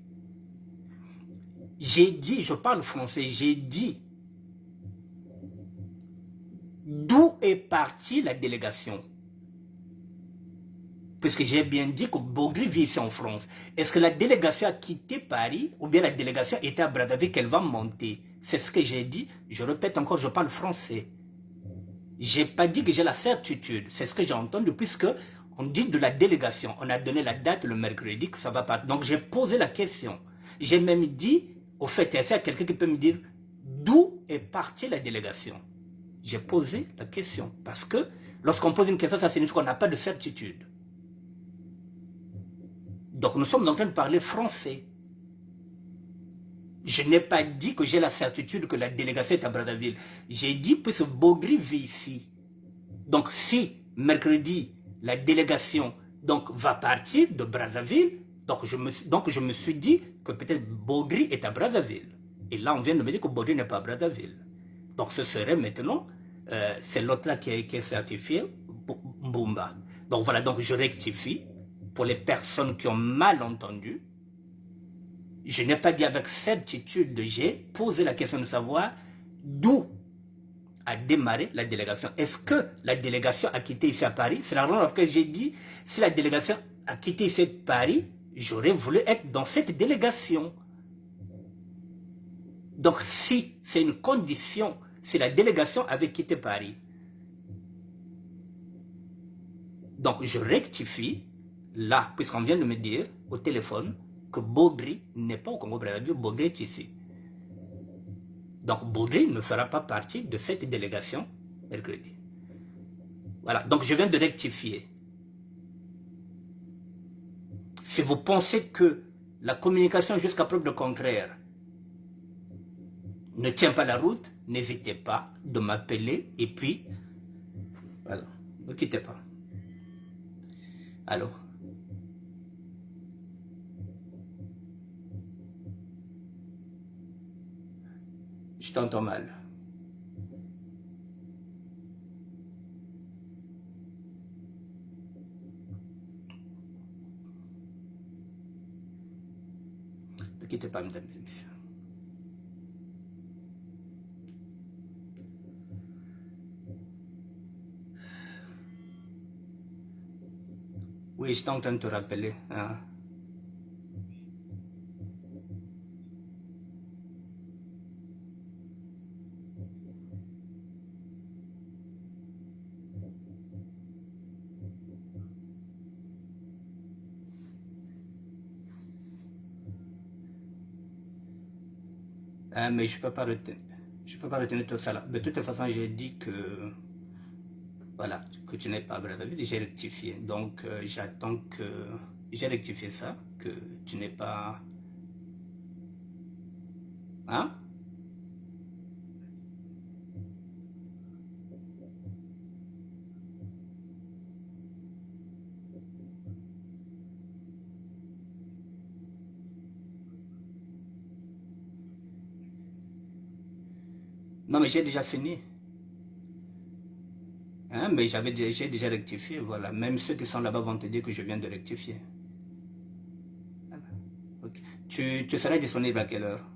J'ai dit, je parle français, j'ai dit d'où est partie la délégation. Puisque j'ai bien dit que Bogri vit ici en France. Est-ce que la délégation a quitté Paris ou bien la délégation était à Brazzaville qu'elle va monter? C'est ce que j'ai dit. Je répète encore, je parle français. Je n'ai pas dit que j'ai la certitude. C'est ce que j'ai entendu puisque on dit de la délégation. On a donné la date le mercredi que ça va partir. Donc j'ai posé la question. J'ai même dit, au fait, est-ce qu'il y a quelqu'un qui peut me dire d'où est partie la délégation? J'ai posé la question. Parce que lorsqu'on pose une question, ça signifie qu'on n'a pas de certitude. Donc nous sommes en train de parler français. Je n'ai pas dit que j'ai la certitude que la délégation est à Brazzaville. J'ai dit que ce Bogri vit ici. Donc si mercredi, la délégation va partir de Brazzaville, donc je me suis dit que peut-être Bogri est à Brazzaville. Et là, on vient de me dire que Bogri n'est pas à Brazzaville. Donc ce serait maintenant, c'est l'autre là qui est certifié, Mbumba. Donc voilà, donc je rectifie. Pour les personnes qui ont mal entendu, je n'ai pas dit avec certitude, j'ai posé la question de savoir d'où a démarré la délégation. Est-ce que la délégation a quitté ici à Paris? C'est la raison pour laquelle j'ai dit, si la délégation a quitté ici à Paris, j'aurais voulu être dans cette délégation. Donc si c'est une condition, si la délégation avait quitté Paris, donc je rectifie, là, puisqu'on vient de me dire au téléphone que Bogri n'est pas au Congo-Brazzaville, Bogri est ici. Donc Bogri ne fera pas partie de cette délégation mercredi. Voilà, donc je viens de rectifier. Si vous pensez que la communication jusqu'à preuve de contraire ne tient pas la route, n'hésitez pas de m'appeler et puis, voilà, ne quittez pas. Allô? Je t'entends mal. Ne quittez pas, mesdames et messieurs. Oui, je suis en train de te rappeler. Hein. Mais je ne peux pas retenir. Je peux pas retenir tout ça là. De toute façon, j'ai dit que voilà, que tu n'es pas à Brazzaville, j'ai rectifié. Donc j'attends que j'ai rectifié ça, que tu n'es pas. Hein? Non, mais j'ai déjà fini. Hein, mais j'ai déjà rectifié, voilà. Même ceux qui sont là-bas vont te dire que je viens de rectifier. Voilà. Okay. Tu seras disponible à quelle heure?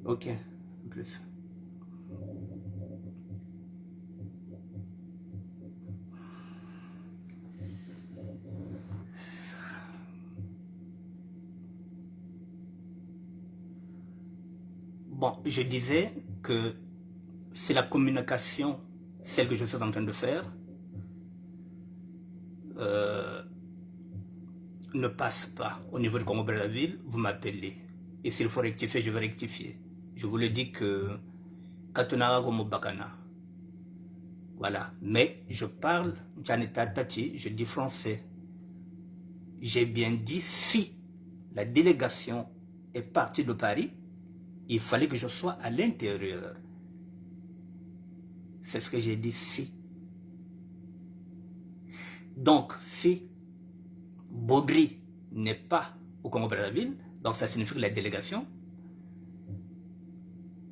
Ok, plus. Bon, je disais que c'est la communication, celle que je suis en train de faire, ne passe pas au niveau du Congo-Brazzaville, vous m'appelez. Et s'il faut rectifier, je vais rectifier. Je vous le dis que Katunara Gomo Bakana. Voilà. Mais je parle, Janeta Tati, je dis français. J'ai bien dit si la délégation est partie de Paris, il fallait que je sois à l'intérieur. C'est ce que j'ai dit si. Donc, si Baudry n'est pas au Congo-Brazzaville, donc ça signifie que la délégation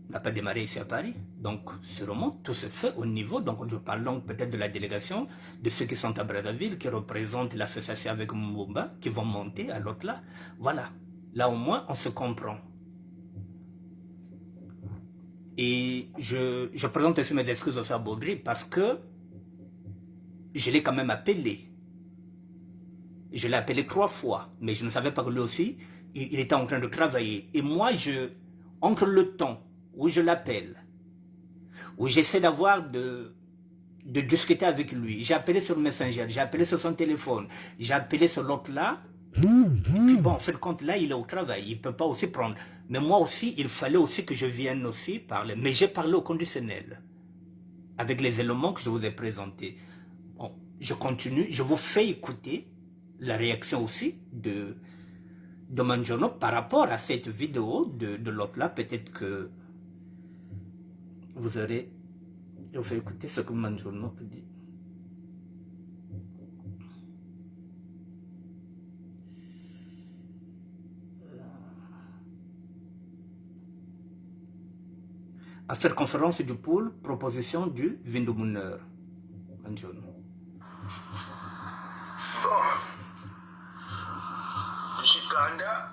n'a pas démarré ici à Paris. Donc, sûrement, tout se fait au niveau, donc je parle donc peut-être de la délégation, de ceux qui sont à Brazzaville, qui représentent l'association avec Mbumba, qui vont monter à l'autre là. Voilà. Là, au moins, on se comprend. Et je présente aussi mes excuses aussi à Baudry parce que je l'ai quand même appelé. Je l'ai appelé 3 fois, mais je ne savais pas que lui aussi, il était en train de travailler. Et moi, entre le temps où je l'appelle, où j'essaie d'avoir de discuter avec lui, j'ai appelé sur Messenger, j'ai appelé sur son téléphone, j'ai appelé sur l'autre là, puis bon, en fait, compte là, il est au travail, il ne peut pas aussi prendre. Mais moi aussi, il fallait aussi que je vienne aussi parler. Mais j'ai parlé au conditionnel, avec les éléments que je vous ai présentés. Bon, je continue, je vous fais écouter la réaction aussi de Manjono par rapport à cette vidéo de l'autre là. Peut-être que vous aurez... Je vous fais écouter ce que Manjono a dit. À faire conférence du pôle, proposition du Vindomuneur. Manjono. Kanda,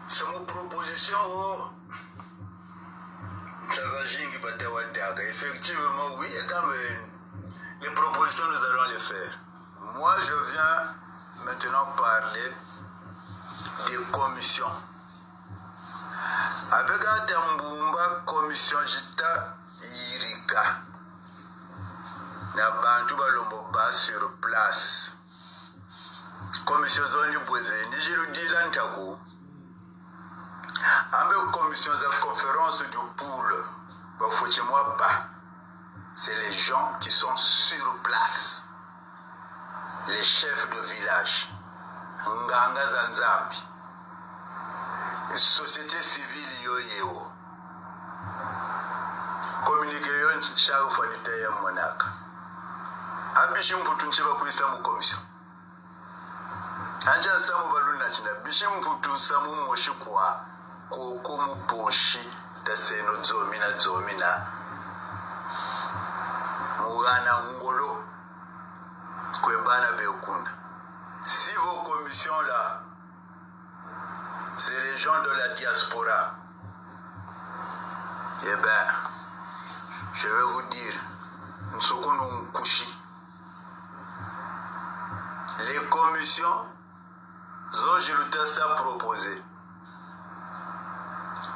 c'est mon proposition effectivement, oui, quand même, les propositions, nous allons les faire. Moi, je viens maintenant parler des commissions. Avec un Tambumba, commission Jita Irika, na Bantu Balomboba sur place. Commission Zoni Bouezeni, je le dis là, Ntakou. Avec commission de conférence du pool, c'est les gens qui sont sur place, les chefs de village, Nganga Zanzambi, société civile Yoyeo, communiqué chaque fois que monaka. Abishim Putunchiba Kuisamu commission. Anja Samu Baluna China, Bishim Putu Samu Moshikwa, Kokomu Boshi, Taseno Zomina, Mugana Ngolo, Kwebana Beokunda. Si vos commissions là, c'est les gens de la diaspora, eh bien, je vais vous dire, nous sommes couchés. Les commissions, je le à proposer.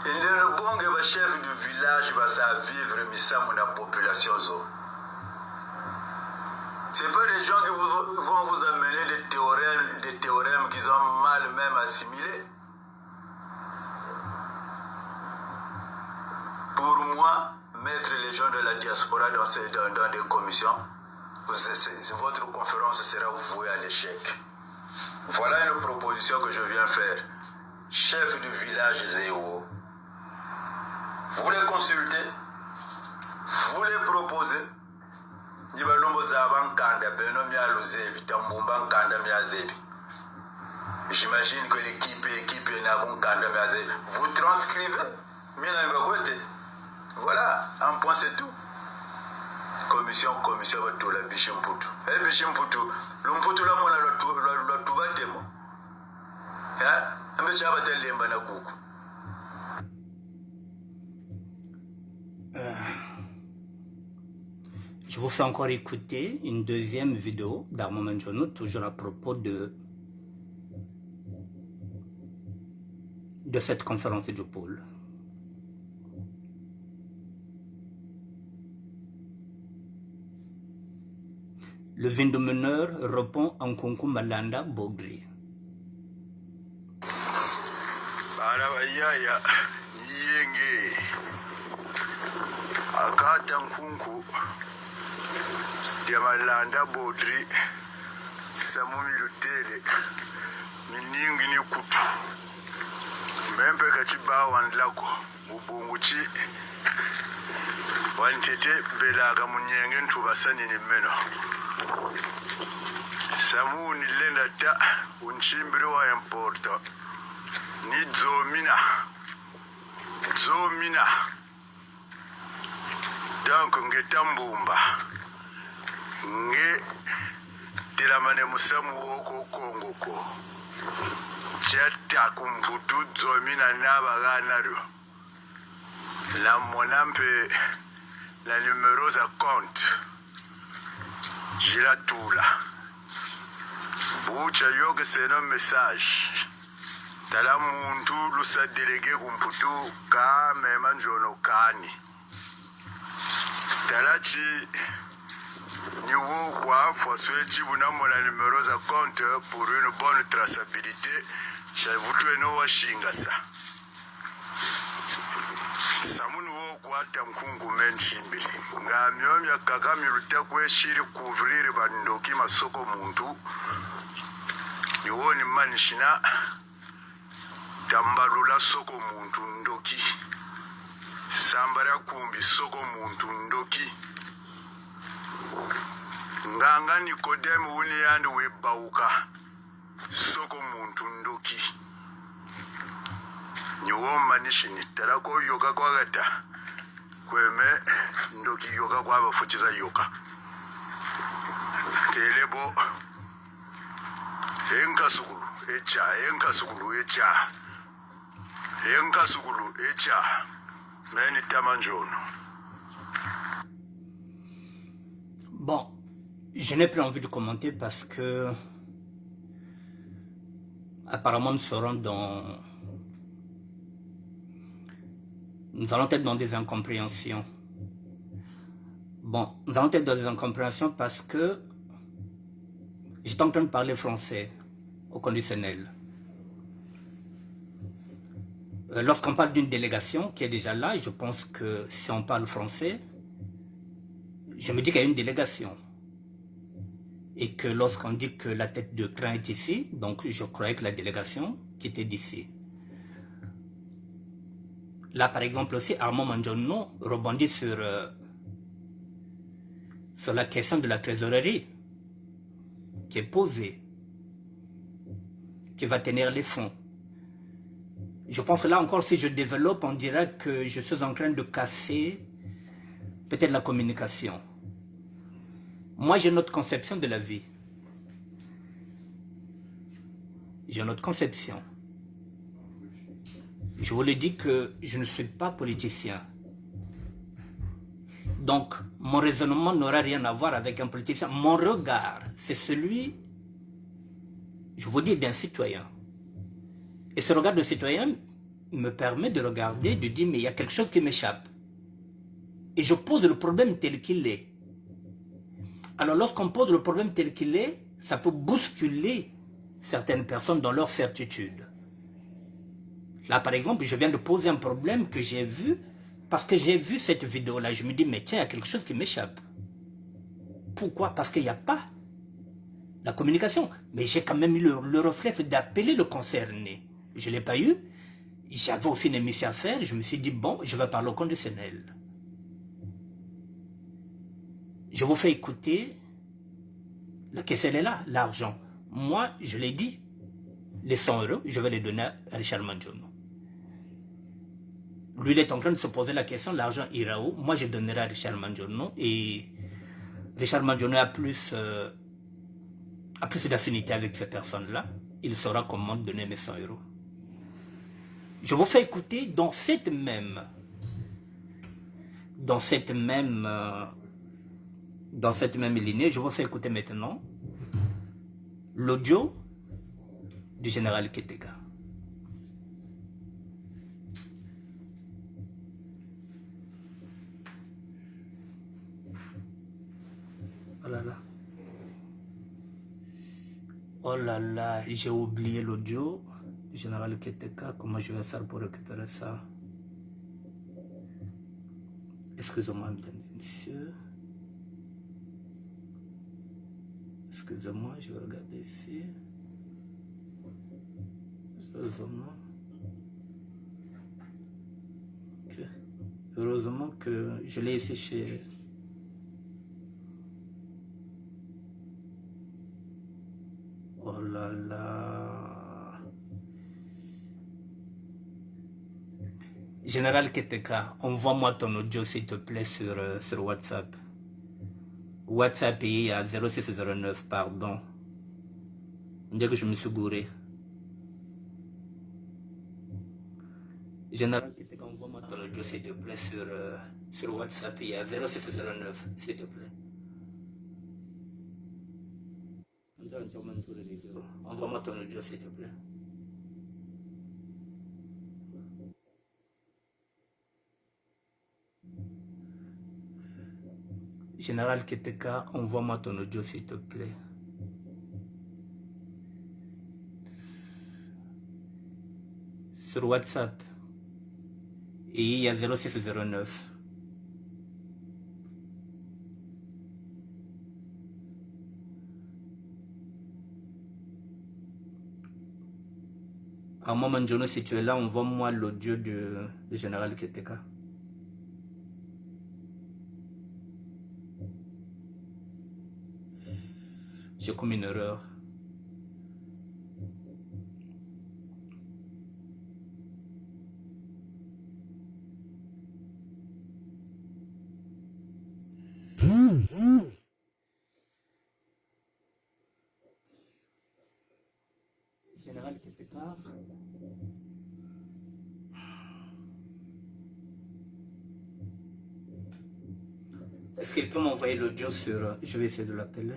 Et le bon chef du village va ça vivre, mais ça, la population. Ce n'est pas les gens qui vont vous amener des théorèmes qu'ils ont mal même assimilés. Pour moi, mettre les gens de la diaspora dans des commissions, votre conférence sera vouée à l'échec. Voilà une proposition que je viens faire. Chef du village Zéo, vous les consultez, vous les proposez. J'imagine que l'équipe vous transcrivez. Voilà, un point c'est tout. Commission, tout la Bishimputu. Et Bishimputu, l'Umputu la mona le Tubatemo. Je vous fais encore écouter une deuxième vidéo d'Armand Manjono, toujours à propos de cette conférence du pôle. Le Vindomuneur répond en Kunku Malanda Bogri. akata nkunku Diamalanda Bodri Samumi Lutele Miningi ni kutu Mempe kachiba wanlako Mubunguchi Wantete belaga munyenge ntubasani ni meno Samu ni lenda ta unchimbiri wa importa ni zomina donc ngetambumba nge tilamane musamu woko kongoko chata kumbutu zomina nabaganario la monampe la numéro za compte jiratula bucha yoke seno message tala muntu lusa delege kumputu ka mema njono kani tala chi niwo kwa foswe chibuna mona numéro za compte pour une bonne traçabilité chavutu eno washinga sa samunu wo kwa tamkungu menchimbili nga myomya kakami lutakwe shiri couvrir bandoki masoko muntu niwo ni manishina tambalula soko muntu ndoki sambara kumbi soko muntu ndoki nganga Nikodemu wuni yandu webauka soko muntu ndoki niwo manishini talako yoka kwa gata kweme ndoki yoka kwa bafutiza yoka telebo enkasukulu echa meni tamanjono. Bon, je n'ai plus envie de commenter parce que apparemment nous allons être dans des incompréhensions. Bon, nous allons être dans des incompréhensions parce que j'étais en train de parler français au conditionnel. Lorsqu'on parle d'une délégation qui est déjà là, je pense que si on parle français, je me dis qu'il y a une délégation. Et que lorsqu'on dit que la tête de clan est ici, donc je croyais que la délégation qui était d'ici. Là, par exemple, aussi, Armand Mandjono rebondit sur la question de la trésorerie qui est posée, qui va tenir les fonds. Je pense que là encore, si je développe, on dirait que je suis en train de casser peut-être la communication. Moi, j'ai notre conception de la vie. J'ai notre conception. Je vous le dis que je ne suis pas politicien. Donc, mon raisonnement n'aura rien à voir avec un politicien. Mon regard, c'est celui, je vous dis, d'un citoyen. Et ce regard de citoyen me permet de regarder, de dire, mais il y a quelque chose qui m'échappe. Et je pose le problème tel qu'il est. Alors, lorsqu'on pose le problème tel qu'il est, ça peut bousculer certaines personnes dans leur certitude. Là, par exemple, je viens de poser un problème que j'ai vu, parce que j'ai vu cette vidéo-là. Je me dis, mais tiens, il y a quelque chose qui m'échappe. Pourquoi? Parce qu'il n'y a pas la communication. Mais j'ai quand même eu le réflexe d'appeler le concerné. Je ne l'ai pas eu. J'avais aussi une émission à faire. Je me suis dit, bon, je vais parler au conditionnel. Je vous fais écouter. La question, elle est là, l'argent. Moi, je l'ai dit, les 100 €, je vais les donner à Richard Mandjono. Lui, il est en train de se poser la question, l'argent ira où? Moi, je donnerai à Richard Mandjono. Et Richard Mandjono a plus d'affinité avec ces personnes-là. Il saura comment donner mes 100 €. Je vous fais écouter dans cette même lignée, je vous fais écouter maintenant l'audio du général Keteka. Oh là là. Oh là là, j'ai oublié l'audio du général Keteka. Comment je vais faire pour récupérer ça? Excusez-moi, mesdames et messieurs. Excusez-moi, je vais regarder ici. Heureusement. Okay. Heureusement que je l'ai ici chez... Oh là là. Général Keteka, envoie-moi ton audio s'il te plaît sur WhatsApp. WhatsApp est à 0609, pardon. On dirait que je me suis gouré. Général Keteka, envoie-moi ton audio s'il te plaît sur WhatsApp et à 0609, s'il te plaît. Envoie-moi ton audio s'il te plaît. Général Keteka, envoie-moi ton audio s'il te plaît. Sur WhatsApp. Et il y a 0609. À moi, Manjono, si tu es là, envoie-moi l'audio du général Keteka. J'ai commis une erreur. Général Keteka. Est-ce qu'il peut m'envoyer l'audio sur... Je vais essayer de l'appeler.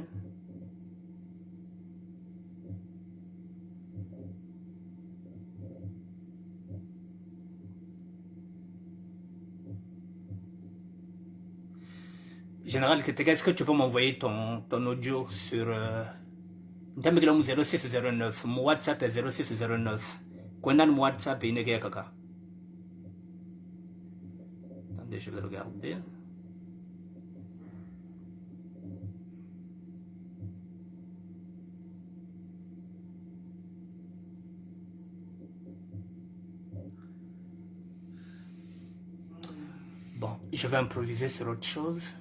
Général Keteka, est-ce que tu peux m'envoyer ton audio sur... 0609. Mon WhatsApp est 0609. Quand mon WhatsApp est une kaka. Attendez, je vais regarder. Bon, je vais improviser sur autre chose.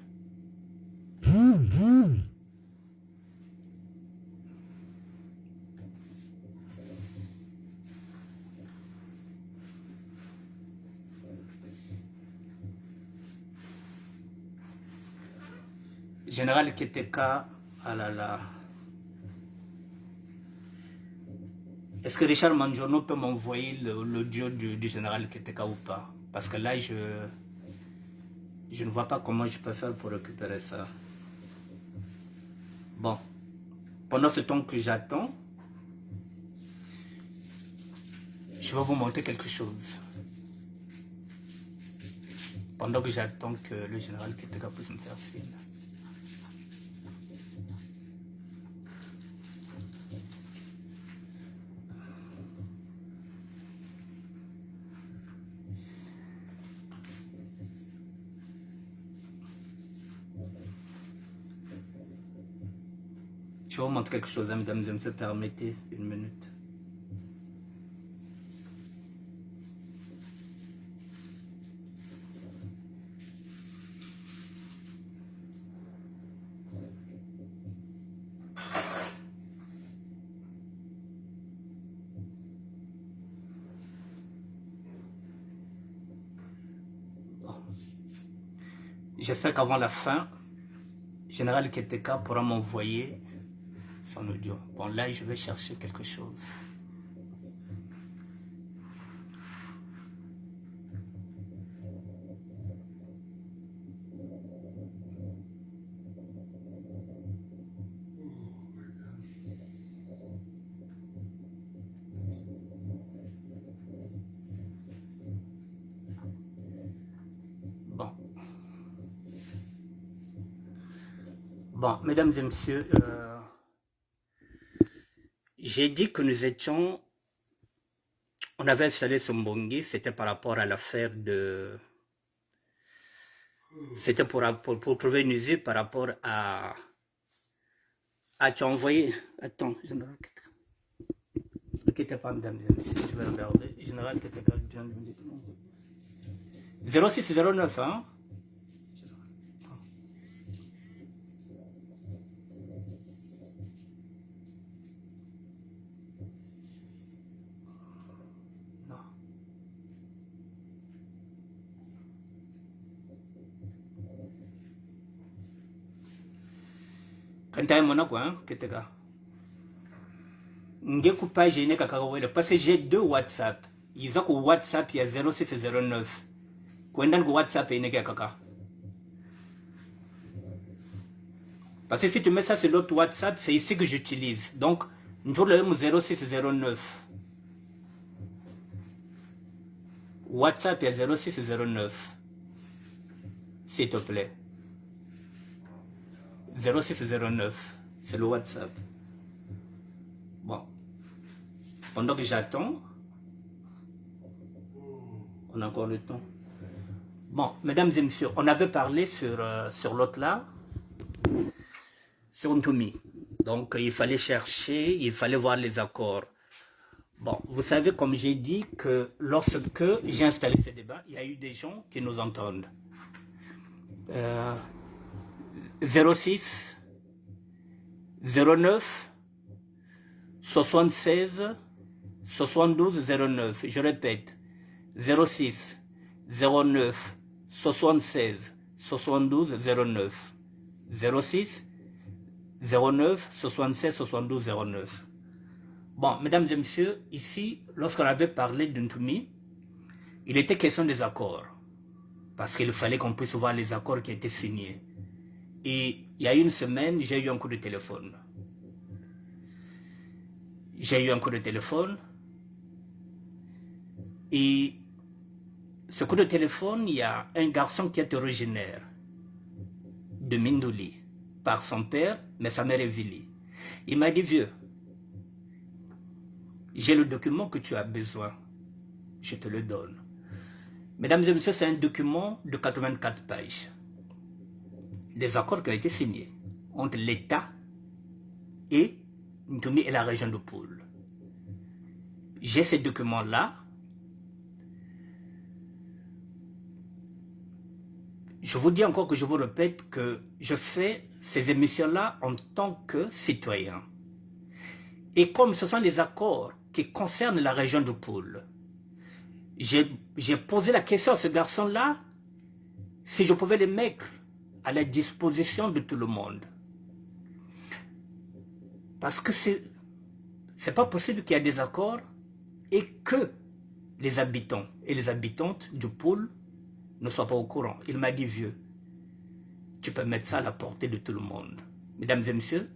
Général Keteka, ah là là. Est-ce que Richard Manjono peut m'envoyer l'audio du général Keteka ou pas? Parce que là, je ne vois pas comment je peux faire pour récupérer ça. Bon, pendant ce temps que j'attends, je vais vous montrer quelque chose. Pendant que j'attends que le général Keteka puisse me faire signe. Je vais vous montrer quelque chose, mesdames et messieurs, permettez une minute. J'espère qu'avant la fin, Général Keteka pourra m'envoyer son audio. Bon, là, je vais chercher quelque chose. Bon. Bon, mesdames et messieurs, j'ai dit que nous étions... On avait installé Sombongi, c'était par rapport à l'affaire de C'était pour prouver une usure par rapport à... Ah, tu as envoyé... Attends, général Keteka. Ne quittez pas, mesdames et messieurs, je vais regarder. Général Keteka, 0609, hein? Non. Quand tu as un monaco, hein, Keteka. Ngeku page ine kakawele parce que j'ai deux WhatsApp. Ils ont WhatsApp il y a 0609. Kwenda ngo WhatsApp ine kaka. Parce que si tu mets ça sur l'autre WhatsApp, c'est ici que j'utilise. Donc, nous le 0609. WhatsApp il y a 0609. S'il te plaît. 0609. C'est le WhatsApp. Bon. Pendant que j'attends, on a encore le temps. Bon, mesdames et messieurs, on avait parlé sur l'autre là, sur Ntoumi. Donc, il fallait chercher, il fallait voir les accords. Bon, vous savez, comme j'ai dit, que lorsque j'ai installé ce débat, il y a eu des gens qui nous entendent. 06 09 76 72 09. Je répète, 06 09 76 72 09. 06 09 76 72 09. Bon, mesdames et messieurs, ici, lorsqu'on avait parlé d'Ntoumi, il était question des accords. Parce qu'il fallait qu'on puisse voir les accords qui étaient signés. Et il y a une semaine, j'ai eu un coup de téléphone. J'ai eu un coup de téléphone. Et ce coup de téléphone, il y a un garçon qui est originaire de Mindouli, par son père, mais sa mère est Vili. Il m'a dit, vieux, j'ai le document que tu as besoin. Je te le donne. Mesdames et messieurs, c'est un document de 84 pages. Les accords qui ont été signés entre l'État et Ntoumi et la région de Poul. J'ai ces documents-là. Je vous dis encore que je vous répète que je fais ces émissions-là en tant que citoyen. Et comme ce sont les accords qui concernent la région de Poul, j'ai posé la question à ce garçon-là si je pouvais les mettre à la disposition de tout le monde. Parce que c'est pas possible qu'il y ait des accords et que les habitants et les habitantes du pôle ne soient pas au courant. Il m'a dit, vieux, tu peux mettre ça à la portée de tout le monde. Mesdames et messieurs,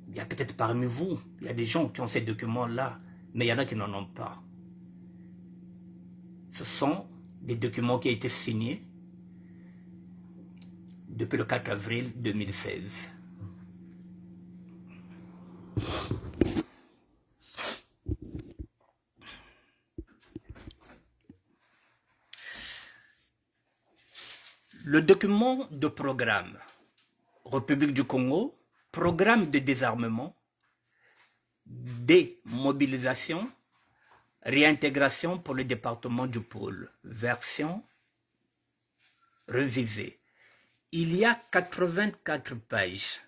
il y a peut-être parmi vous, il y a des gens qui ont ces documents-là, mais il y en a qui n'en ont pas. Ce sont des documents qui ont été signés depuis le 4 avril 2016. Le document de programme, République du Congo, programme de désarmement, démobilisation, réintégration pour le département du pôle, version révisée. Il y a 84 pages.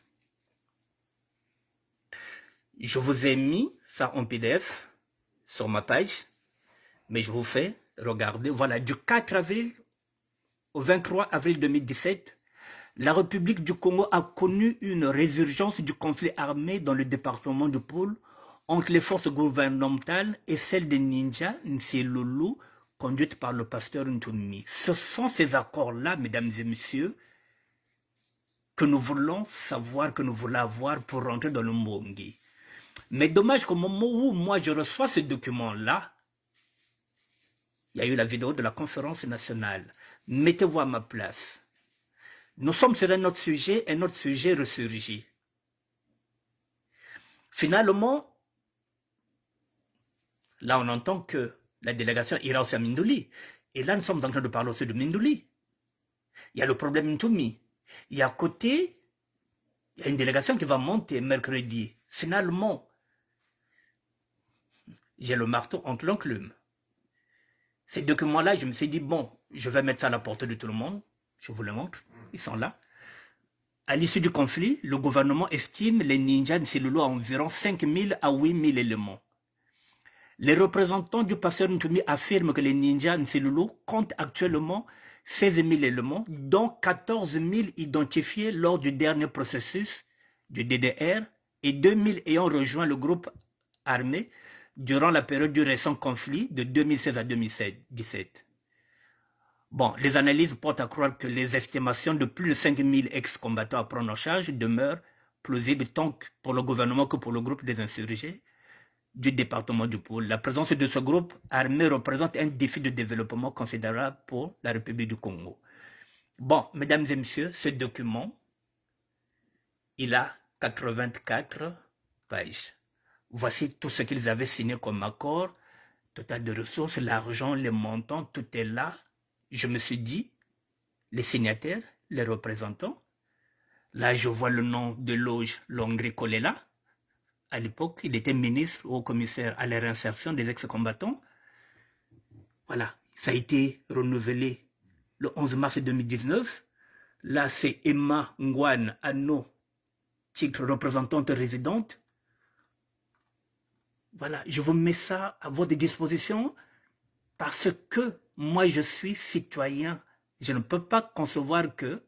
Je vous ai mis ça en PDF sur ma page, mais je vous fais regarder. Voilà, du 4 avril au 23 avril 2017, la République du Congo a connu une résurgence du conflit armé dans le département du Pôle entre les forces gouvernementales et celles des ninjas Nsielulu, conduites par le pasteur Ntoumi. Ce sont ces accords-là, mesdames et messieurs, que nous voulons savoir, que nous voulons avoir pour rentrer dans le Mbongi. Mais dommage qu'au moment où moi je reçois ce document-là, il y a eu la vidéo de la conférence nationale. Mettez-vous à ma place. Nous sommes sur un autre sujet et notre sujet ressurgit. Finalement, là on entend que la délégation ira aussi à Mindouli. Et là nous sommes en train de parler aussi de Mindouli. Il y a le problème Ntoumi. Il y a à côté, il y a une délégation qui va monter mercredi. Finalement, j'ai le marteau entre l'enclume. Ces documents-là, je me suis dit, bon, je vais mettre ça à la portée de tout le monde. Je vous les montre. Ils sont là. À l'issue du conflit, le gouvernement estime les ninjas de Silolo à environ 5 000 à 8 000 éléments. Les représentants du pasteur Ntoumi affirment que les ninjas Nsilulu comptent actuellement 16 000 éléments, dont 14 000 identifiés lors du dernier processus du DDR et 2 000 ayant rejoint le groupe armé durant la période du récent conflit de 2016 à 2017. Bon, les analyses portent à croire que les estimations de plus de 5 000 ex-combattants à prendre en charge demeurent plausibles tant pour le gouvernement que pour le groupe des insurgés du département du Pôle. La présence de ce groupe armé représente un défi de développement considérable pour la République du Congo. Bon, mesdames et messieurs, ce document, il a 84 pages. Voici tout ce qu'ils avaient signé comme accord, total de ressources, l'argent, les montants, tout est là. Je me suis dit, les signataires, les représentants, là je vois le nom de Loge Longri Kolela. À l'époque, il était ministre ou commissaire à la réinsertion des ex-combattants. Voilà, ça a été renouvelé le 11 mars 2019. Là, c'est Emma Ngwan Ano, titre représentante résidente. Voilà, je vous mets ça à votre disposition parce que moi, je suis citoyen. Je ne peux pas concevoir que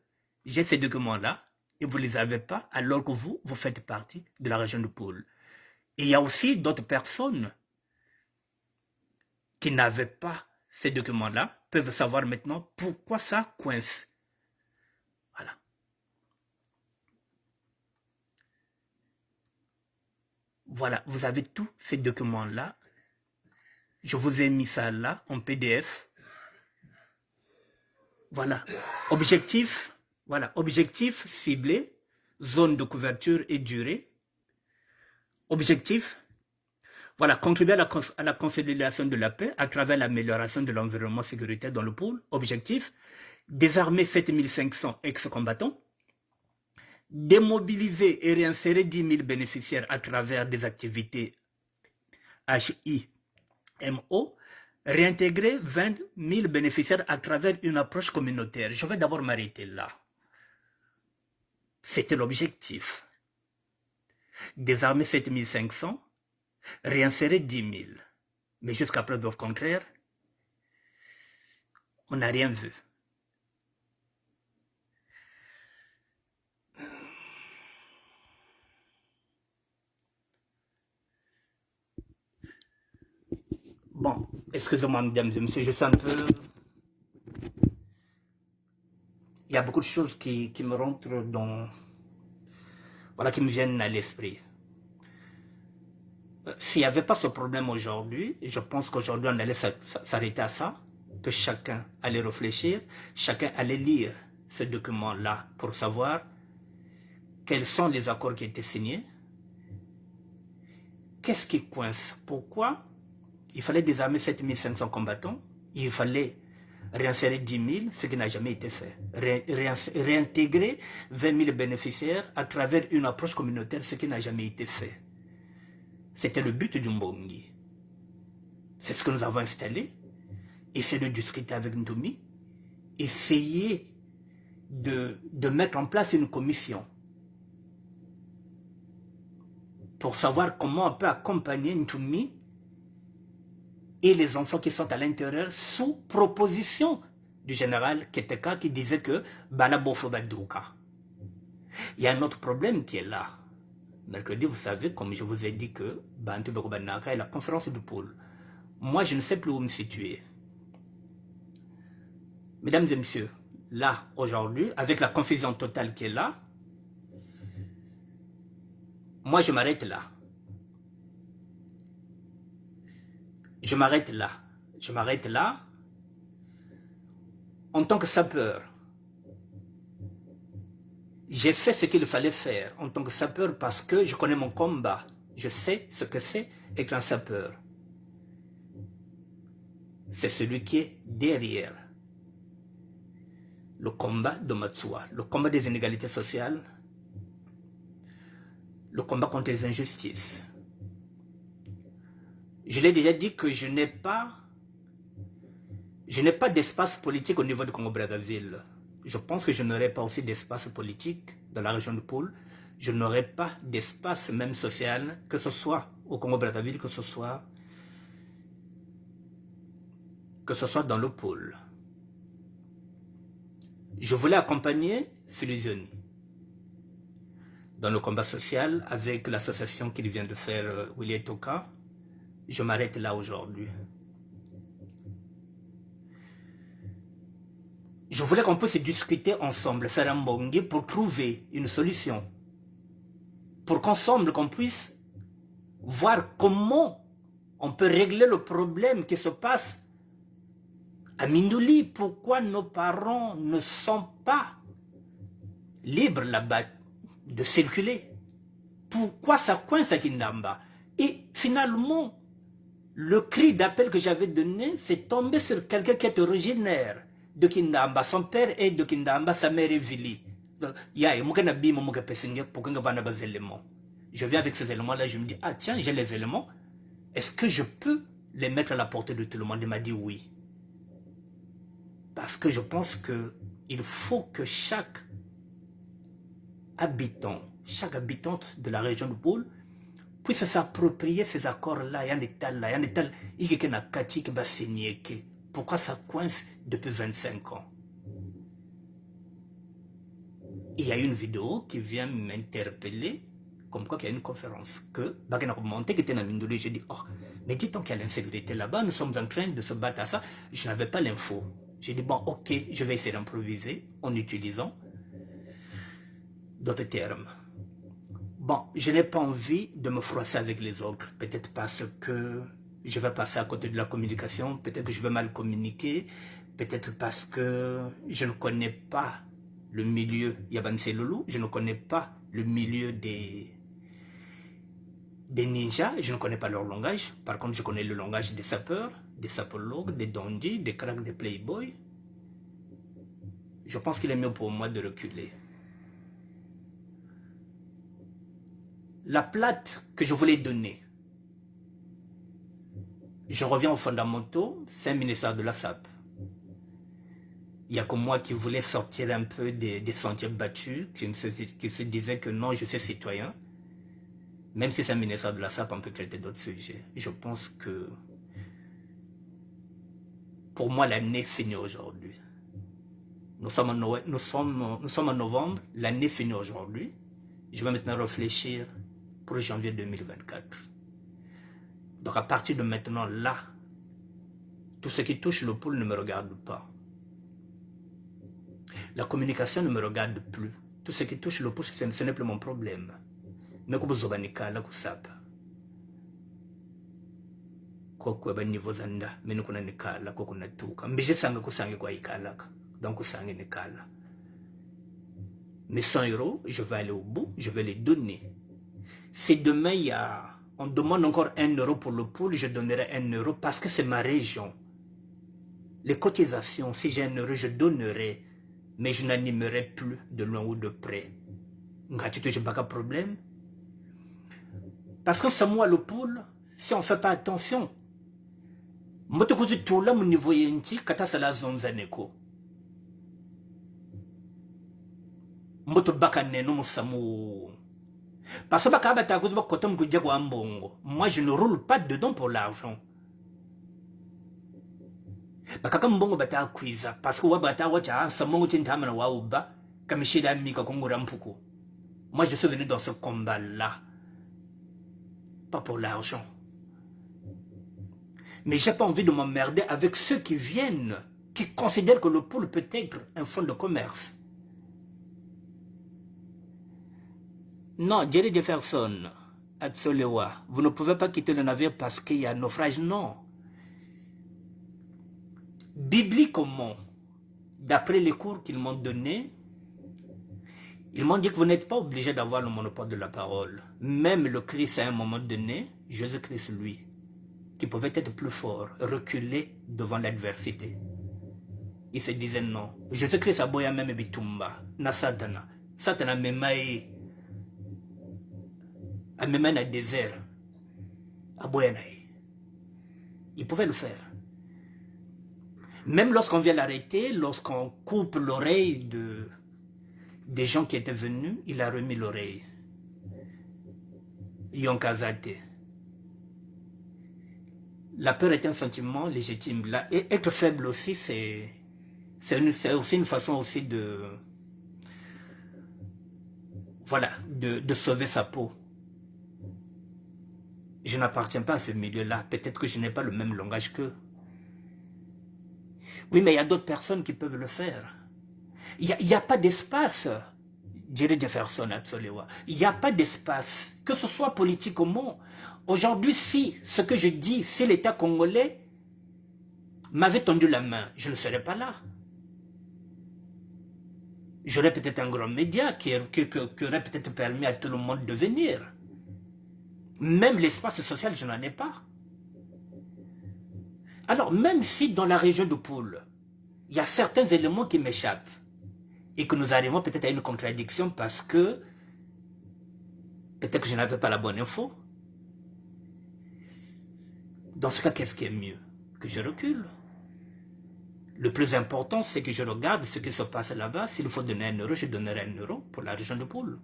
j'ai ces documents-là et vous ne les avez pas alors que vous faites partie de la région de Pôle. Et il y a aussi d'autres personnes qui n'avaient pas ces documents-là, peuvent savoir maintenant pourquoi ça coince. Voilà. Voilà, vous avez tous ces documents-là. Je vous ai mis ça là, en PDF. Voilà. Objectif ciblé, zone de couverture et durée. Objectif, voilà, contribuer à la consolidation de la paix à travers l'amélioration de l'environnement sécuritaire dans le pôle. Objectif, désarmer 7500 ex-combattants, démobiliser et réinsérer 10 000 bénéficiaires à travers des activités HIMO, réintégrer 20 000 bénéficiaires à travers une approche communautaire. Je vais d'abord m'arrêter là. C'était l'objectif. Désarmer 7500, réinsérer 10 000. Mais jusqu'à preuve du contraire, on n'a rien vu. Bon, excusez-moi, mesdames et messieurs, je suis un peu... Il y a beaucoup de choses qui me rentrent dans... Voilà, qui me viennent à l'esprit. S'il n'y avait pas ce problème aujourd'hui, je pense qu'aujourd'hui on allait s'arrêter à ça, que chacun allait réfléchir, chacun allait lire ce document-là pour savoir quels sont les accords qui étaient signés, qu'est-ce qui coince, pourquoi il fallait désarmer 7500 combattants, il fallait réinsérer 10 000, ce qui n'a jamais été fait, réintégrer 20 000 bénéficiaires à travers une approche communautaire, ce qui n'a jamais été fait. C'était le but du Mbongi. C'est ce que nous avons installé. Essayer de discuter avec Ntoumi. Essayer de mettre en place une commission pour savoir comment on peut accompagner Ntoumi et les enfants qui sont à l'intérieur sous proposition du général Keteka qui disait que Balabofo Badouka. Il y a un autre problème qui est là. Mercredi, vous savez, comme je vous ai dit que Bantu Bekobanaka est la conférence du pôle. Moi, je ne sais plus où me situer. Mesdames et messieurs, là, aujourd'hui, avec la confusion totale qui est là, moi, je m'arrête là. Je m'arrête là. Je m'arrête là. En tant que sapeur, j'ai fait ce qu'il fallait faire en tant que sapeur parce que je connais mon combat. Je sais ce que c'est être un sapeur. C'est celui qui est derrière. le combat de Matsua, le combat des inégalités sociales, le combat contre les injustices. Je l'ai déjà dit que je n'ai pas d'espace politique au niveau du Congo-Brazzaville. Je pense que je n'aurai pas aussi d'espace politique dans la région de Poul. Je n'aurai pas d'espace même social, que ce soit au Congo-Brazzaville, que ce soit dans le pôle. Je voulais accompagner Filusioni dans le combat social avec l'association qu'il vient de faire, Willy Toka. Je m'arrête là aujourd'hui. Je voulais qu'on puisse discuter ensemble, faire un bongue pour trouver une solution. Pour qu'ensemble, qu'on puisse voir comment on peut régler le problème qui se passe à Mindouli. Pourquoi nos parents ne sont pas libres là-bas de circuler? Pourquoi ça coince à Kindamba? Et finalement, le cri d'appel que j'avais donné, c'est tombé sur quelqu'un qui est originaire de Kindamba. Son père est de Kindamba, sa mère est Vili. Je viens avec ces éléments-là, je me dis, ah tiens, j'ai les éléments. Est-ce que je peux les mettre à la portée de tout le monde? Il m'a dit oui. Parce que je pense qu'il faut que chaque habitant, chaque habitante de la région de Poul puisse s'approprier ces accords-là. Pourquoi ça coince depuis 25 ans? Il y a une vidéo qui vient m'interpeller, comme quoi il y a une conférence que qui était dans Mindouli. Je dis, oh, mais dit-on qu'il y a l'insécurité là-bas, nous sommes en train de se battre à ça. Je n'avais pas l'info. J'ai dit, bon, ok, je vais essayer d'improviser en utilisant d'autres termes. Bon, je n'ai pas envie de me froisser avec les autres. Peut-être parce que je vais passer à côté de la communication. Peut-être que je vais mal communiquer. Peut-être parce que je ne connais pas le milieu Yabanse Loulou. Je ne connais pas le milieu des ninjas. Je ne connais pas leur langage. Par contre, je connais le langage des sapeurs, des sapologues, des dandys, des cracks, des playboys. Je pense qu'il est mieux pour moi de reculer. La plate que je voulais donner, je reviens aux fondamentaux, c'est un ministère de la SAP. Il n'y a que moi qui voulais sortir un peu des sentiers battus, qui se disait que non, je suis citoyen. Même si c'est un ministère de la SAP, on peut traiter d'autres sujets. Je pense que, pour moi, l'année finit aujourd'hui. Nous sommes en novembre, l'année finit aujourd'hui. Je vais maintenant réfléchir pour janvier 2024. Donc à partir de maintenant, là, tout ce qui touche le pôle ne me regarde pas. La communication ne me regarde plus. Tout ce qui touche le pôle, ce n'est plus mon problème. Mais comme vous avez dit, quoi niveau zanda, mais nous connaissons kala, quoi qu'on a tout. Mais je sens que ça quoi ikala, donc ça n'est kala. Mais 100 €, je vais aller au bout, je vais les donner. Si demain on demande encore 1 € pour le pôle, je donnerai 1 € parce que c'est ma région. Les cotisations, si j'ai 1 €, je donnerai, mais je n'animerai plus de loin ou de près. Je n'ai pas de problème. Parce que c'est moi le pôle, si on ne fait pas attention, je vais tout là, mon niveau yenti, kata sala zonzaneko. Mboto bakane no musamu. Parce que moi je ne roule pas dedans pour l'argent. Parce que moi je suis venu dans ce combat là, pas pour l'argent. Mais j'ai pas envie de m'emmerder avec ceux qui viennent, qui considèrent que le pôle peut être un fonds de commerce. Non, Jerry Jefferson, Atsolewa, vous ne pouvez pas quitter le navire parce qu'il y a un naufrage. Non. Bibliquement, d'après les cours qu'ils m'ont donnés, ils m'ont dit que vous n'êtes pas obligé d'avoir le monopole de la parole. Même le Christ, à un moment donné, Jésus-Christ, lui, qui pouvait être plus fort, reculer devant l'adversité. il se disait non. Jésus-Christ a boya même bitumba, na Satana. Satana memaye, a même un désert, a boya nae. Il pouvait le faire. Même lorsqu'on vient l'arrêter, lorsqu'on coupe l'oreille des gens qui étaient venus, il a remis l'oreille. Yonkazate. La peur est un sentiment légitime. Et être faible aussi, c'est aussi une façon aussi de, voilà, de sauver sa peau. Je n'appartiens pas à ce milieu-là. Peut-être que je n'ai pas le même langage qu'eux. Oui, mais il y a d'autres personnes qui peuvent le faire. Il n'y a pas d'espace, dirait Jefferson Atsolewa. Il n'y a pas d'espace, que ce soit politique ou non. Aujourd'hui, si ce que je dis, si l'État congolais m'avait tendu la main, je ne serais pas là. J'aurais peut-être un grand média qui aurait peut-être permis à tout le monde de venir. Même l'espace social, je n'en ai pas. Alors, même si dans la région de Poule, il y a certains éléments qui m'échappent, et que nous arrivons peut-être à une contradiction parce que peut-être que je n'avais pas la bonne info. Dans ce cas, qu'est-ce qui est mieux? Que je recule. Le plus important, c'est que je regarde ce qui se passe là-bas. S'il faut donner 1 euro, je donnerai 1 euro pour la région de Poule.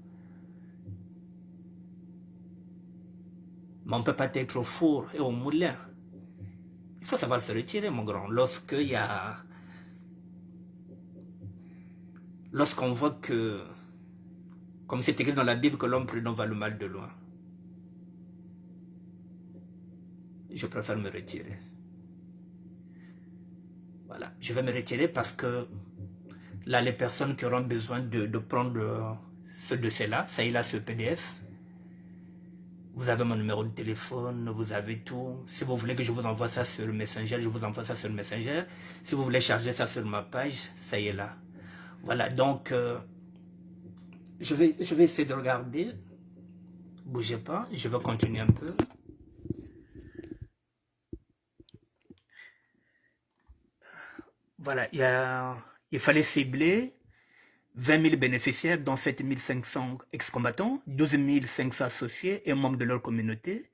Mais on ne peut pas être au four et au moulin. Il faut savoir se retirer, mon grand. Lorsqu'on voit que, comme c'est écrit dans la Bible, que l'homme prudent va le mal de loin, je préfère me retirer. Voilà, je vais me retirer parce que là, les personnes qui auront besoin de prendre ce dossier-là, ça y est là, ce PDF, vous avez mon numéro de téléphone, vous avez tout. Si vous voulez que je vous envoie ça sur le Messenger, je vous envoie ça sur le Messenger. Si vous voulez charger ça sur ma page, ça y est là. Voilà, donc, je vais essayer de regarder. Bougez pas, je vais continuer un peu. Voilà, il fallait cibler 20 000 bénéficiaires, dont 7 500 ex-combattants, 12 500 associés et membres de leur communauté.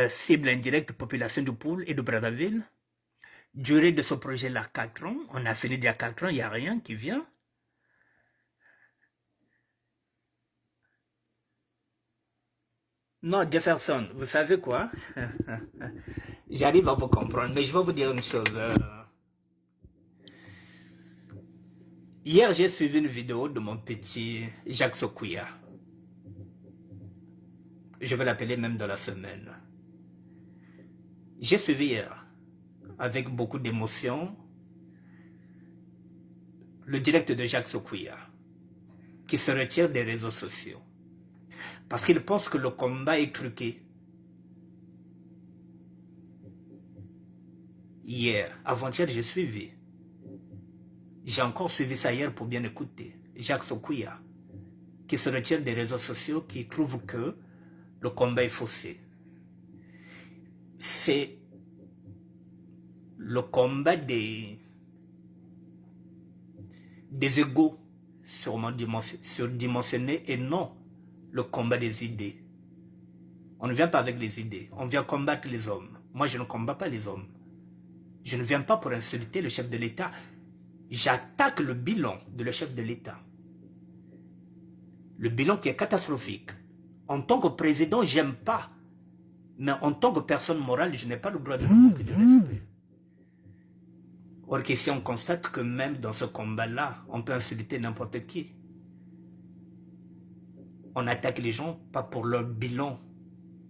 Cible indirecte, population du Poule et de Brazzaville. Durée de ce projet-là, 4 ans. On a fini déjà 4 ans, il n'y a rien qui vient. Non, Jefferson, vous savez quoi? J'arrive à vous comprendre, mais je vais vous dire une chose. Hier, j'ai suivi une vidéo de mon petit Jacques Sokouya. Je vais l'appeler même dans la semaine. J'ai suivi hier, avec beaucoup d'émotion, le direct de Jacques Sokouya, qui se retire des réseaux sociaux. Parce qu'il pense que le combat est truqué. Hier, avant-hier, j'ai suivi. J'ai encore suivi ça hier pour bien écouter. Jacques Sokouya, qui se retire des réseaux sociaux, qui trouve que le combat est faussé. C'est le combat des égos surdimensionnés et non le combat des idées. On ne vient pas avec les idées, on vient combattre les hommes. Moi, je ne combats pas les hommes. Je ne viens pas pour insulter le chef de l'État. J'attaque le bilan de le chef de l'État. Le bilan qui est catastrophique. En tant que président, j'aime pas. Mais en tant que personne morale, je n'ai pas le droit de manquer de respect. Or qu'ici, on constate que même dans ce combat-là, on peut insulter n'importe qui. On attaque les gens pas pour leur bilan.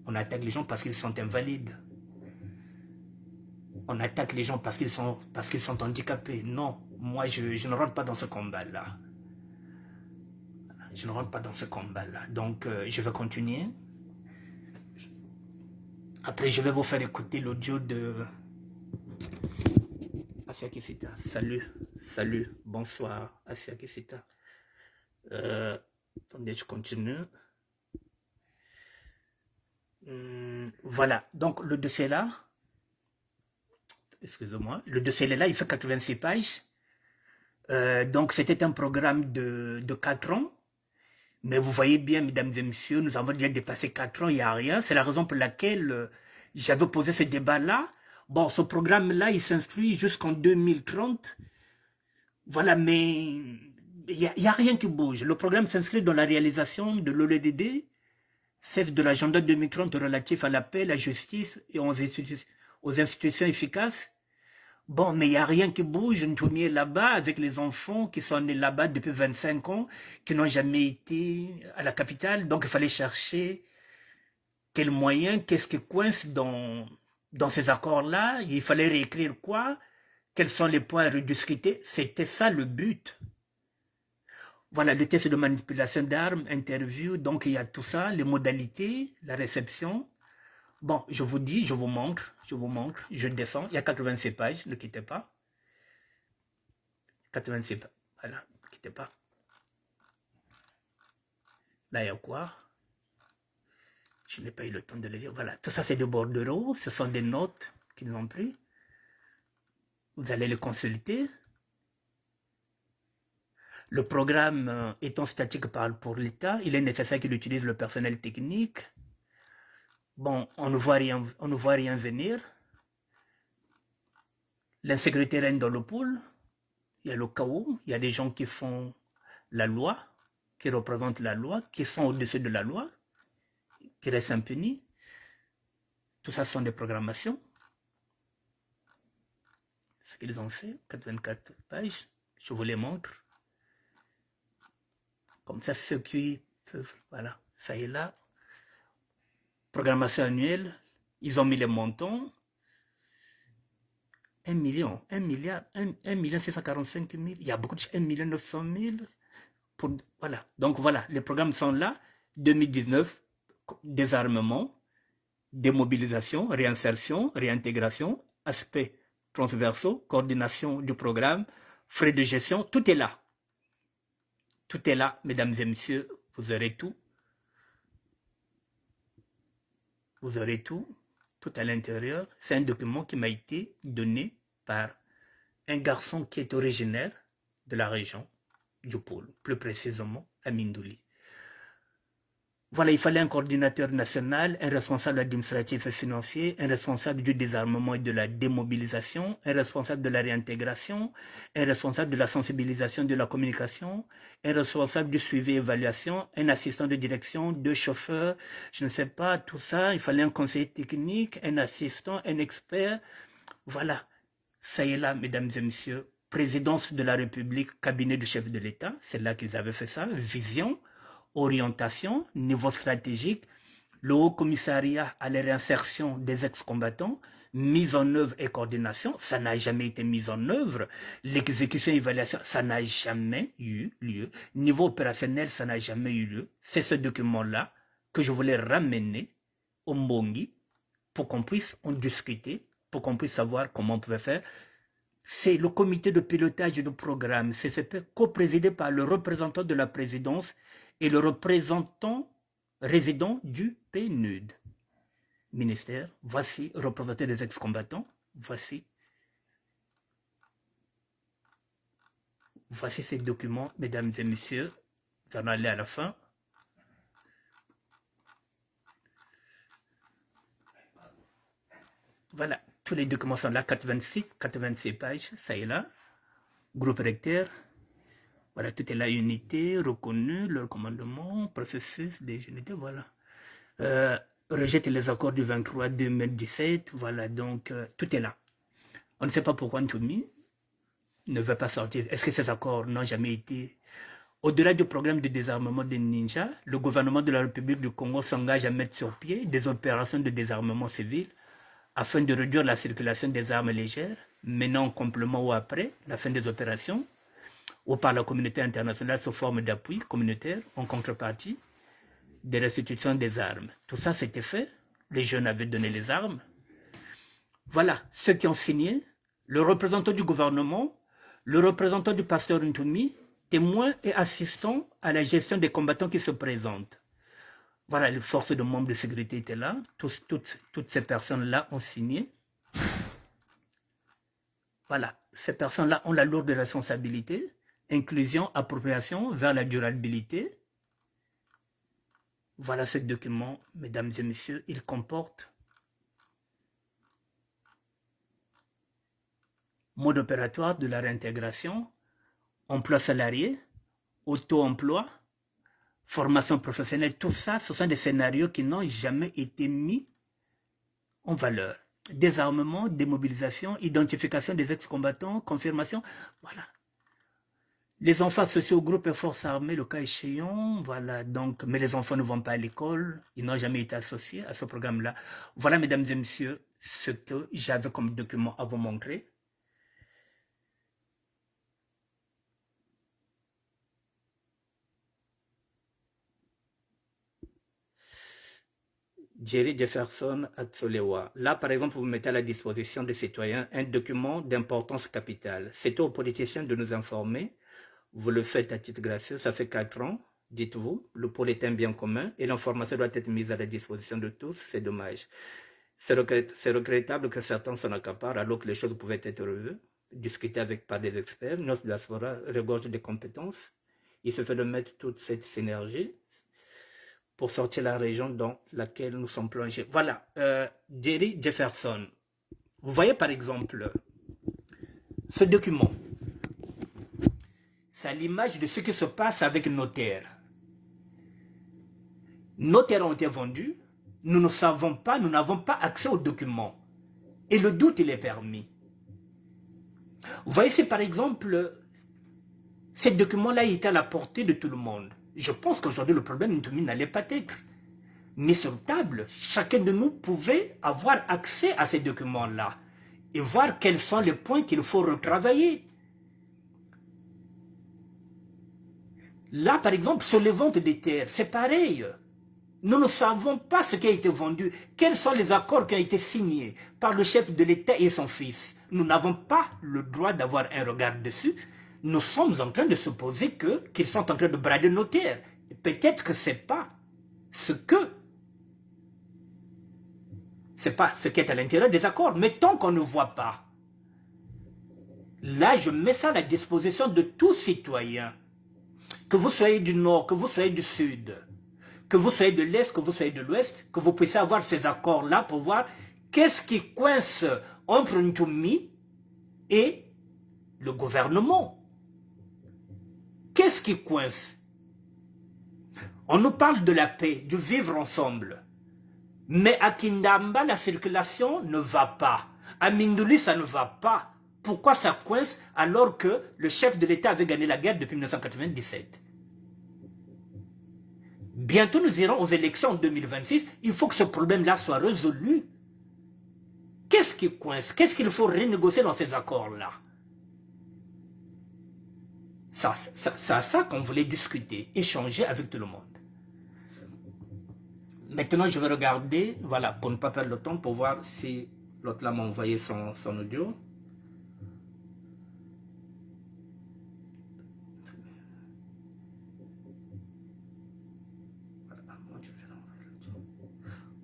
On attaque les gens parce qu'ils sont invalides. On attaque les gens parce qu'ils sont handicapés. Non, moi, je ne rentre pas dans ce combat-là. Je ne rentre pas dans ce combat-là. Donc, je vais continuer. Après, je vais vous faire écouter l'audio de Afia Kifita. Salut, bonsoir, Afia Kifita. Attendez, je continue. Voilà, donc le dossier là, excusez-moi. Le dossier est là, il fait 86 pages. Donc c'était un programme de 4 ans. Mais vous voyez bien, mesdames et messieurs, nous avons déjà dépassé 4 ans, il n'y a rien. C'est la raison pour laquelle j'avais posé ce débat-là. Bon, ce programme-là, il s'inscrit jusqu'en 2030. Voilà, mais il n'y a rien qui bouge. Le programme s'inscrit dans la réalisation de l'OLEDD, celle de l'agenda 2030 relatif à la paix, la justice et aux institutions efficaces. Bon, mais il n'y a rien qui bouge. Nous est là-bas avec les enfants qui sont nés là-bas depuis 25 ans, qui n'ont jamais été à la capitale. Donc, il fallait chercher quel moyen, qu'est-ce qui coince dans ces accords-là. Il fallait réécrire quoi? Quels sont les points à rediscuter? C'était ça le but. Voilà, le test de manipulation d'armes, interview, donc il y a tout ça, les modalités, la réception. Bon, je vous dis, je vous montre, je descends, il y a 86 pages, ne quittez pas. 86 pages, voilà, ne quittez pas. Là, il y a quoi? Je n'ai pas eu le temps de le lire, voilà. Tout ça, c'est des bordereaux, ce sont des notes qu'ils ont pris. Vous allez les consulter. Le programme étant statique pour l'État, il est nécessaire qu'il utilise le personnel technique. Bon, on ne voit rien venir. L'insécurité règne dans le pôle. Il y a le chaos. Il y a des gens qui font la loi, qui représentent la loi, qui sont au-dessus de la loi, qui restent impunis. Tout ça sont des programmations. Ce qu'ils ont fait, 84 pages, je vous les montre. Comme ça, ceux qui peuvent, voilà, ça est là. Programmation annuelle, ils ont mis les montants. 1 million 645 000, il y a beaucoup de 1 900 000. Voilà, donc voilà, les programmes sont là. 2019, désarmement, démobilisation, réinsertion, réintégration, aspects transversaux, coordination du programme, frais de gestion, tout est là. Tout est là, mesdames et messieurs, vous aurez tout. Vous aurez tout à l'intérieur. C'est un document qui m'a été donné par un garçon qui est originaire de la région du pôle, plus précisément à Mindouli. Voilà, il fallait un coordinateur national, un responsable administratif et financier, un responsable du désarmement et de la démobilisation, un responsable de la réintégration, un responsable de la sensibilisation de la communication, un responsable du suivi et évaluation, un assistant de direction, 2 chauffeurs, je ne sais pas, tout ça. Il fallait un conseiller technique, un assistant, un expert. Voilà, ça y est là, mesdames et messieurs. Présidence de la République, cabinet du chef de l'État, c'est là qu'ils avaient fait ça, vision, orientation, niveau stratégique, le Haut Commissariat à la réinsertion des ex-combattants, mise en œuvre et coordination, ça n'a jamais été mis en œuvre. L'exécution et évaluation, ça n'a jamais eu lieu. Niveau opérationnel, ça n'a jamais eu lieu. C'est ce document-là que je voulais ramener au Mbongi pour qu'on puisse en discuter, pour qu'on puisse savoir comment on pouvait faire. C'est le comité de pilotage du programme CCP, co-présidé par le représentant de la présidence et le représentant résident du PNUD. Ministère, voici, représenté des ex-combattants, voici ces documents, mesdames et messieurs, vous en allez à la fin. Voilà, tous les documents sont là, 86 pages, ça est là. Groupe recteur, voilà, tout est là, unité, reconnu, leur commandement, processus des unités, voilà. Rejette les accords du 23 2017, voilà, donc tout est là. On ne sait pas pourquoi Ntoumi ne veut pas sortir. Est-ce que ces accords n'ont jamais été... Au-delà du programme de désarmement des ninjas, le gouvernement de la République du Congo s'engage à mettre sur pied des opérations de désarmement civil afin de réduire la circulation des armes légères, menant en complément ou après la fin des opérations, ou par la communauté internationale sous forme d'appui communautaire en contrepartie des restitutions des armes. Tout ça, c'était fait. Les jeunes avaient donné les armes. Voilà, ceux qui ont signé, le représentant du gouvernement, le représentant du pasteur Ntoumi, témoins et assistants à la gestion des combattants qui se présentent. Voilà, les forces de membres de sécurité étaient là. Toutes ces personnes-là ont signé. Voilà, ces personnes-là ont la lourde responsabilité. Inclusion, appropriation vers la durabilité. Voilà ce document, mesdames et messieurs, il comporte mode opératoire de la réintégration, emploi salarié, auto-emploi, formation professionnelle, tout ça, ce sont des scénarios qui n'ont jamais été mis en valeur. Désarmement, démobilisation, identification des ex-combattants, confirmation, voilà. Les enfants associés au groupe et forces armées, le cas échéant, voilà, donc, mais les enfants ne vont pas à l'école, ils n'ont jamais été associés à ce programme-là. Voilà, mesdames et messieurs, ce que j'avais comme document à vous montrer. Jerry Jefferson Atsolewa. Là, par exemple, vous mettez à la disposition des citoyens un document d'importance capitale. C'est aux politiciens de nous informer. Vous le faites à titre gracieux, ça fait 4 ans, dites-vous. Le pôle est un bien commun et l'information doit être mise à la disposition de tous. C'est dommage. C'est regrettable que certains s'en accaparent alors que les choses pouvaient être revues, discutées par des experts. Notre diaspora regorge des compétences. Il se fait de mettre toute cette synergie pour sortir la région dans laquelle nous sommes plongés. Voilà, Jerry Jefferson. Vous voyez par exemple ce document. C'est à l'image de ce qui se passe avec nos terres. Nos terres ont été vendues, nous ne savons pas, nous n'avons pas accès aux documents. Et le doute, il est permis. Vous voyez, c'est par exemple, ces documents-là étaient à la portée de tout le monde. Je pense qu'aujourd'hui, le problème n'allait pas être mis sur table. Chacun de nous pouvait avoir accès à ces documents-là et voir quels sont les points qu'il faut retravailler. Là, par exemple, sur les ventes des terres, c'est pareil. Nous ne savons pas ce qui a été vendu, quels sont les accords qui ont été signés par le chef de l'État et son fils. Nous n'avons pas le droit d'avoir un regard dessus. Nous sommes en train de supposer qu'ils sont en train de brader nos terres. Peut-être que ce n'est pas ce qui est à l'intérieur des accords. Mais tant qu'on ne voit pas, là, je mets ça à la disposition de tous citoyens. Que vous soyez du nord, que vous soyez du sud, que vous soyez de l'est, que vous soyez de l'ouest, que vous puissiez avoir ces accords-là pour voir qu'est-ce qui coince entre Ntoumi et le gouvernement. Qu'est-ce qui coince? On nous parle de la paix, du vivre ensemble. Mais à Kindamba, la circulation ne va pas. À Mindouli, ça ne va pas. Pourquoi ça coince alors que le chef de l'État avait gagné la guerre depuis 1997? Bientôt nous irons aux élections en 2026. Il faut que ce problème-là soit résolu. Qu'est-ce qui coince? Qu'est-ce qu'il faut renégocier dans ces accords-là? C'est à ça qu'on voulait discuter, échanger avec tout le monde. Maintenant, je vais regarder, voilà, pour ne pas perdre le temps, pour voir si l'autre là m'a envoyé son audio.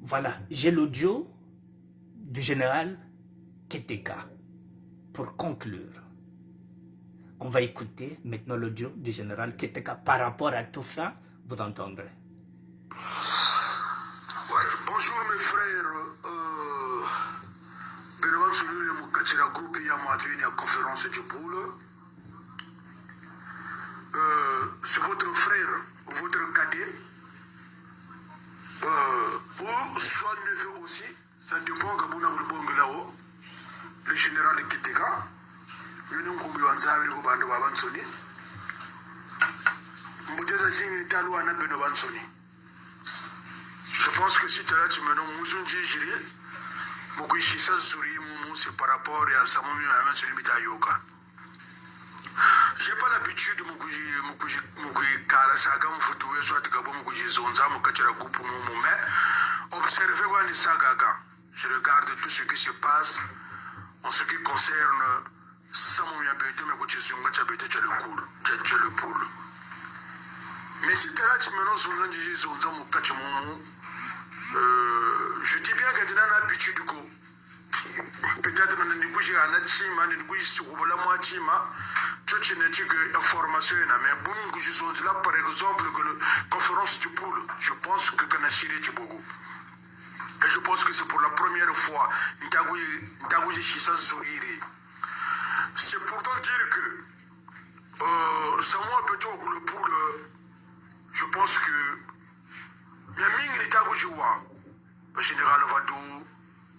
Voilà, j'ai l'audio du général Keteka pour conclure. On va écouter maintenant l'audio du général Keteka par rapport à tout ça, vous entendrez. Ouais, bonjour mes frères. Bénévole sur le Moukachira groupe et la conférence du pôle. C'est votre frère, votre cadet. Ou soit neveu aussi, ça dépend de Bouna Boulbonglao, le général Keteka. Nous avons Bansoni. Je pense que si tu as là, tu me nommes Mouzunji Jiri, Moukishisa Zuri, c'est par rapport à Samoumi Amansoni Mitayoka. Je n'ai pas l'habitude de Moukoui Karasaga, Moufoutoué, soit Gabo Moukouji Zonza, Moukachara Goupou, mais observez Wani Sagaga. Je regarde tout ce qui se passe en ce qui concerne Samoumi Abete, mais Kouchizunga, Tchabete, le poule. Mais si tu as là, tu me nommes Zonza, Moukachimoumou, je dis bien que tu as l'habitude de peut-être peut-être que nous information, mais par exemple, que la conférence du pôle, je pense que et je pense que c'est pour la première fois c'est pourtant dire que Samoa peut-être le pôle, je pense que il y a Ming le général Vadou,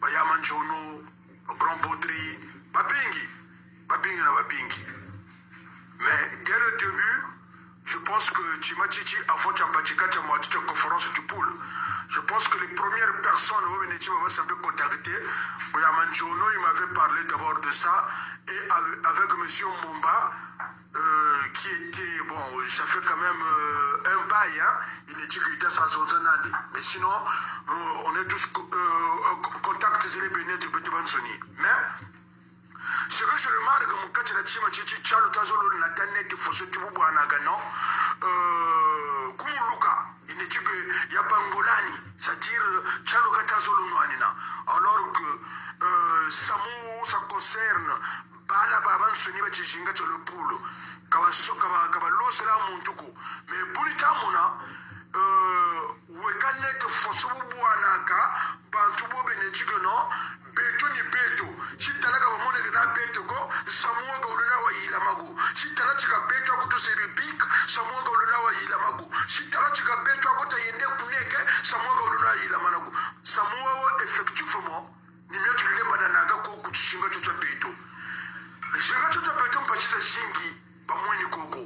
Yaman Jono, le grand Baudry, Babingi. Mais dès le début, je pense que Timatiti, avant Tchampatika, Tchamatiti, conférence du pôle, je pense que les premières personnes où on s'est contacté, Yaman Jono, il m'avait parlé d'abord de ça, et avec M. Mbomba, qui était, bon, ça fait quand même un bail, hein, il est dit qu'il était sans Zonzanandi. Mais sinon, on est tous contacts et les bénéfices de Bétébansoni. Mais, ce que je remarque, mon cas, c'est la team, Tchalo Tazolo, Nathalie, il faut se tuer pour un agano, Kumuluka, il est dit qu'il y a Bangolani, c'est-à-dire Tchalo Tazolo Noanina. Alors que Samu, ça concerne, Bala Baban Soni, Bachinga, le poule. Kabalo sera Montuko. Mais Bonita Mona, Wekanet Fosobu Anaka, Bantubo Benetigono, Beto ni Beto. Si Talaka Monega Betoko, Samoa Goluna wa Ilamago. Si Talachika Beto to Seripik, Samoa Goluna wa Ilamago. Si Talachika Beto to Yende Kuneke, Samoa Goluna Ilamanago. Samoa effectivement, ni mieux tu le Mananaga Kuchinga Chucha Beto. Chinga Chucha Beto Pachisa Shingi. Bamwini koko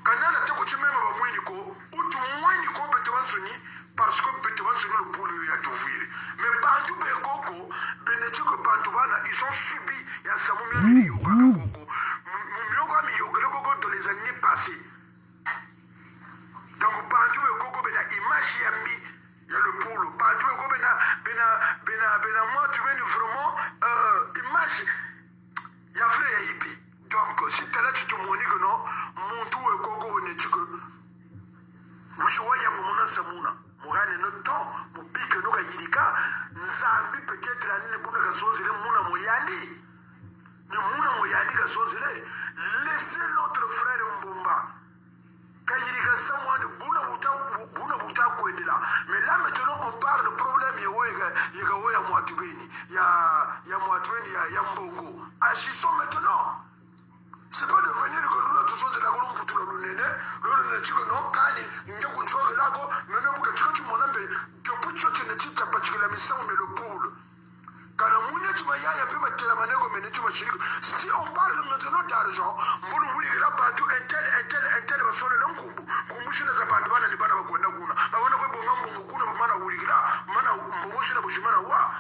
kanala te ko chimema bamwini ko utu mwini ko Bétébansoni parce que Bétébansoni le poule ya t'ouvrir mais bantu be koko beneti ko bantu bana ils ont subi ya samu mi yo koko myogo mi yo koko dans les années passées donc bantu be koko bena image ya mi ya le poule bantu be koko bena moi tu veux vraiment image ya vrai ya ibi. Donc, si tu as là, tu te moniques que non, mon tout est coco, on est que vous jouez à mon Samuna. Morane no temps, vous piquez nos Yilika, Nzambi peut-être l'année pour la zone, Mouna Moyali. Nous Mouna Moyali, la zone, laissez notre frère Mbomba. Kayirika Samoa de Buna Bouta Kouendela. Mais là, maintenant, on parle de problème, il y a Moatubeni, il y a Moatubeni, il y a Mbongo. Agissons maintenant. C'est pas de venir que nous, tous sommes de la colombe pour tout le nez, le dit que non, Kani, il y a un joueur de lago, mais non, parce que tu m'en as dit, depuis que tu n'es pas particulièrement mais le pôle. Quand on est dit, il y a un peu de la manière comme on est dit, si on parle maintenant d'argent, on voulait là, partout, un tel, va sur le long coup, pour moucher les appartements, les bannes à Kouandaguna. On a pas bon Mokuna, Mana Wulila, Mana Moucher la Bouchimanawa,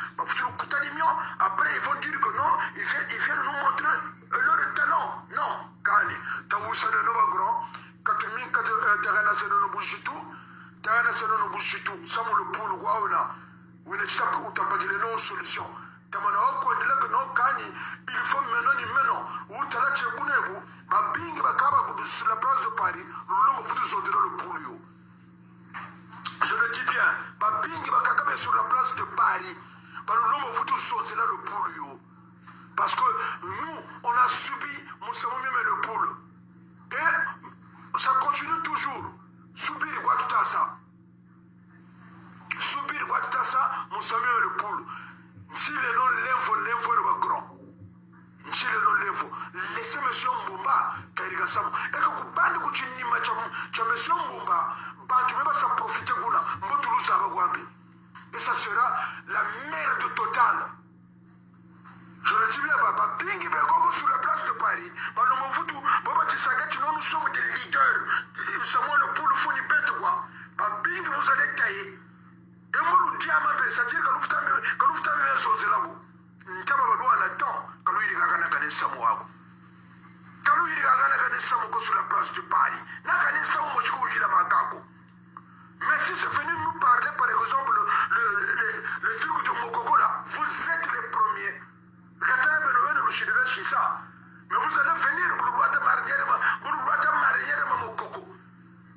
après ils vont dire que non, ils viennent nous montrer leur talent. Non, Kali, Tawusa de Nova Grand, Katumi, Tarana Seno Bouchitou, Samu le poule, Wauna, où il est où tu n'as pas de nos solutions. Tamana Oko, non, Kani, il faut maintenant, où tu as la Tchébounebu, Babing, Bakaba, sur la place de Paris, l'homme fout le poule. Je le dis bien, Babing, Bakaba sur la place de Paris, l'homme fout le poule. Parce que nous, on a subi, mais le poule. Et ça continue toujours. Subir quoi tout à ça. Subir quoi tout à ça, le poule. Si les noms l'info le grand. Si les noms l'info. Laissez monsieur Mbomba, Kairika Sam. Et que vous bandez que tu n'y m'as monsieur Mbomba, tu ne peux pas s'en profiter. Et ça sera la merde totale. Je le dis bien, papa, Ping est sur la place de Paris. Nous sommes des leaders. Nous sommes le pôle fourni bête, quoi. Ping, vous allez tailler. Et moi, le diamant, c'est-à-dire que nous avons un chose là-haut. Nous avons un temps, quand nous avons gagné Samoa. Quand nous avons gagné Samoa sur la place de Paris, nous avons gagné Samoa, je suis là-bas. Mais si c'est venu nous parler, par exemple, le truc de Mokoko là, vous êtes les premiers. Mais vous allez venir pour le roi de marier Mokoko.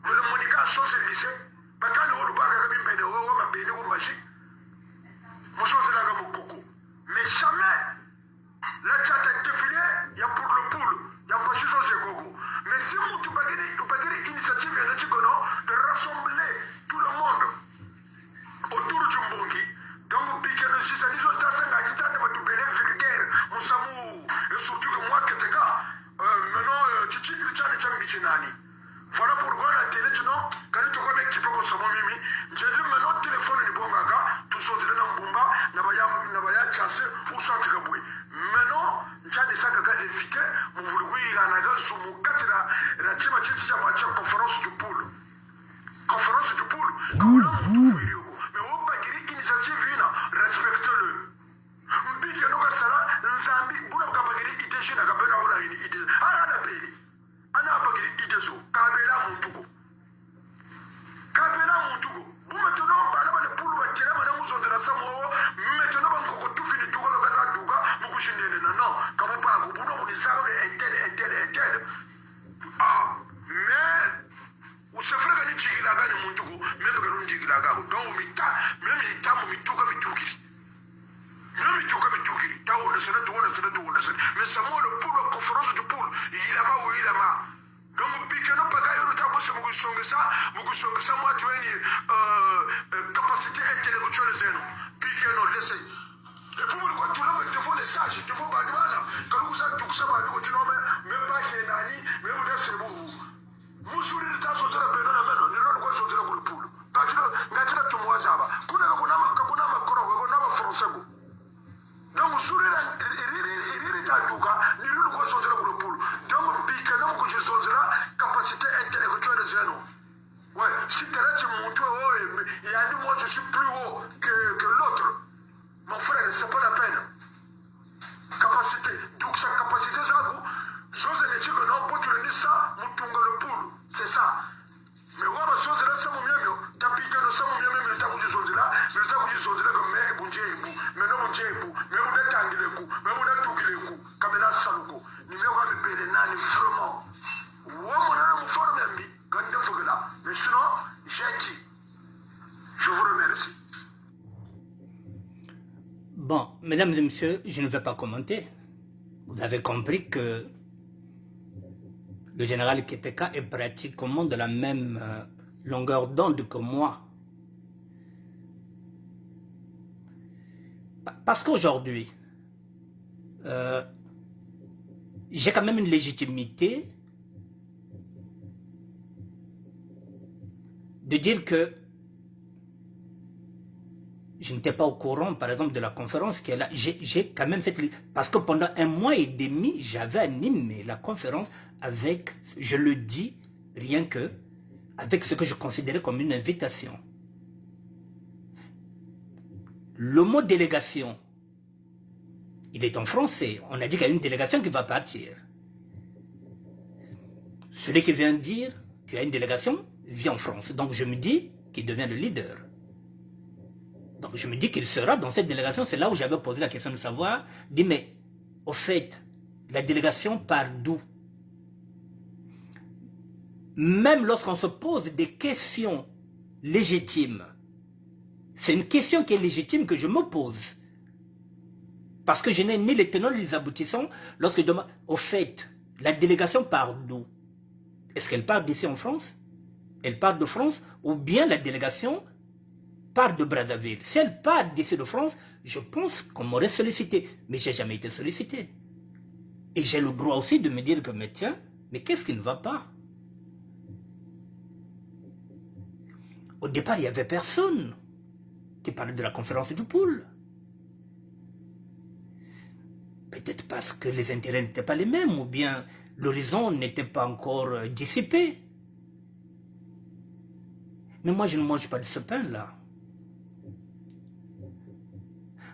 Mais le Monica chose est lycée. Pas quand nous avons pas de magique. Nous sommes là comme Mokoko. Mais jamais chancé ou soit tu gaboué. Maintenant, j'ai ça qui évité, mon voulu anaga sur mon quatre la tima chicha macha conférence du pôle. Conférence du pôle. Quand on a tout fait, mais on pas dire initiative vina, respecte-le. Mbiki no kasala nzambi bula kabagiri iteshi na kabeka wala ini ite. Ana peli. Ana bagiri iteso kabela muntuko. Kabela muntuko. Bumeto bana bale pulu bakira bana muzondera samowo meto no bankoko tufini tuko lo kaka duka mukushindene na no kama pa kubuno kunisaro entel. Ah, mais usefrega ni chigilaga ni muntuko mebe kero chigilaga donc mita même ni tamu mituka mitukiri. Même mituka mitukiri. Ta on se mais ça moi le pôle la conférence du pôle il a pas où il a ma. Donc bikeno pagayo no tabo se mugusongesa moi tu capacité intellectuelle zeno bikeno laisse et pour moi tu l'as il faut les sages il faut pas demanda quand vous êtes tout ça va tu non mais pas que nani mais vous laissez vous musuri de taso zera peno na meno ni ron kwa zera ku pôle pas que ngatira tu moi zaba kuna makoro kuna ma français donc musuri iri ta duka ni ron kwa zera ku pôle donc bikeno ku zera capacité intellectuelle zeno. Ouais, si tu es mon toit, il y a un moi je suis plus haut que l'autre. Mon frère, c'est pas la peine. Capacité. Donc sa capacité, ça, j'ose le dire que non, pour tu le dis ça, mon tonga le poule. C'est ça. Mais ouais, ma chose là, ça mon mieux, t'as piqué le sang, mon mieux, le temps où tu sondes là, le temps où tu sondes là, comme mec, bon Dieu, mais non, mon Dieu, mais vous êtes tangué le coup, mais vous êtes tout le coup, comme là, ça le coup. Numéro 1, mais nani, vraiment. Ouais, mon ami, mon frère, même. Mais sinon, j'ai dit, je vous remercie. Bon, mesdames et messieurs, je ne vais pas commenter. Vous avez compris que le général Keteka est pratiquement de la même longueur d'onde que moi. Parce qu'aujourd'hui, j'ai quand même une légitimité de dire que je n'étais pas au courant, par exemple, de la conférence qui est là. J'ai quand même cette... Parce que pendant 1 mois et demi, j'avais animé la conférence avec, je le dis, rien que, avec ce que je considérais comme une invitation. Le mot délégation, il est en français. On a dit qu'il y a une délégation qui va partir. Celui qui vient dire qu'il y a une délégation vit en France. Donc je me dis qu'il devient le leader. Donc je me dis qu'il sera dans cette délégation. C'est là où j'avais posé la question de savoir. Dit mais au fait, la délégation part d'où? Même lorsqu'on se pose des questions légitimes, c'est une question qui est légitime que je me pose. Parce que je n'ai ni les tenants ni les aboutissants. Lorsque je demande, au fait, la délégation part d'où? Est-ce qu'elle part d'ici en France? Elle part de France? Ou bien la délégation part de Brazzaville? Si elle part d'ici de France, je pense qu'on m'aurait sollicité. Mais je n'ai jamais été sollicité. Et j'ai le droit aussi de me dire que, mais tiens, mais qu'est-ce qui ne va pas? Au départ, il n'y avait personne qui parlait de la conférence du pôle. Peut-être parce que les intérêts n'étaient pas les mêmes, ou bien l'horizon n'était pas encore dissipé. Mais moi, je ne mange pas de ce pain-là.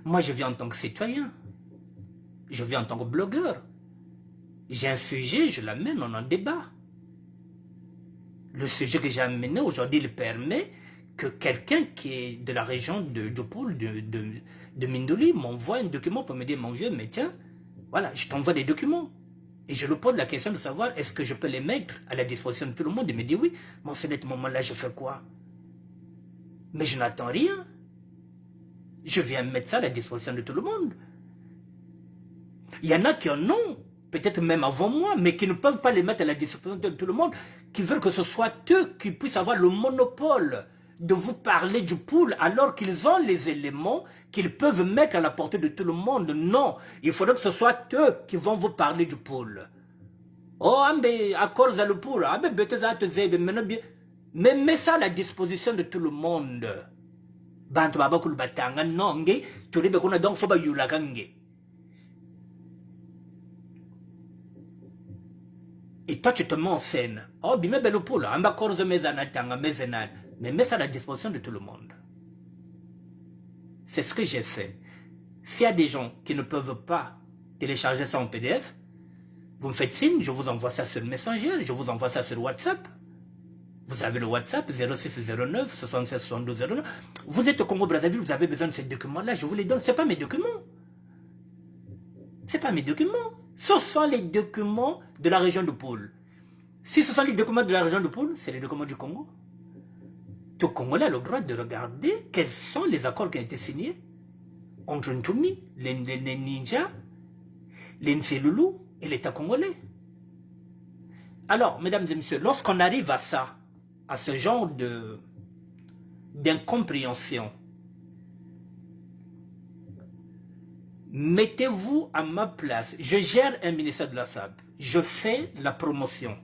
Moi, je vis en tant que citoyen. Je vis en tant que blogueur. J'ai un sujet, je l'amène, on en débat. Le sujet que j'ai amené aujourd'hui, il permet que quelqu'un qui est de la région du pôle de Mindouli m'envoie un document pour me dire, mon vieux, mais tiens, voilà, je t'envoie des documents. Et je lui pose la question de savoir, est-ce que je peux les mettre à la disposition de tout le monde? Il me dit oui. Bon, c'est à ce moment-là, je fais quoi? Mais je n'attends rien. Je viens mettre ça à la disposition de tout le monde. Il y en a qui en ont, peut-être même avant moi, mais qui ne peuvent pas les mettre à la disposition de tout le monde, qui veulent que ce soit eux qui puissent avoir le monopole de vous parler du pôle alors qu'ils ont les éléments qu'ils peuvent mettre à la portée de tout le monde. Non, il faudrait que ce soit eux qui vont vous parler du pôle. Oh, à cause le pôle, mais mets ça à la disposition de tout le monde. bantu babakulu batanga nonge turibe kuna donc foba yulakange. Et toi tu te mets en scène. Oh bime belo polo amba korzo mezana tanga mezenan, mais mets ça à la disposition de tout le monde. C'est ce que j'ai fait. S'il y a des gens qui ne peuvent pas télécharger ça en PDF, vous me faites signe, je vous envoie ça sur le Messenger, je vous envoie ça sur WhatsApp. Vous avez le WhatsApp 0609 76 72 09. Vous êtes au Congo-Brazzaville, vous avez besoin de ces documents-là, je vous les donne. Ce n'est pas mes documents. Ce n'est pas mes documents. Ce sont les documents de la région de Pôle. Si ce sont les documents de la région de Pôle, c'est les documents du Congo. Tout Congolais a le droit de regarder quels sont les accords qui ont été signés entre Ntumi, les Ninja, les Nseloulou et l'État congolais. Alors, mesdames et messieurs, lorsqu'on arrive à ça, à ce genre d'incompréhension, mettez-vous à ma place. Je gère un ministère de la SAB. Je fais la promotion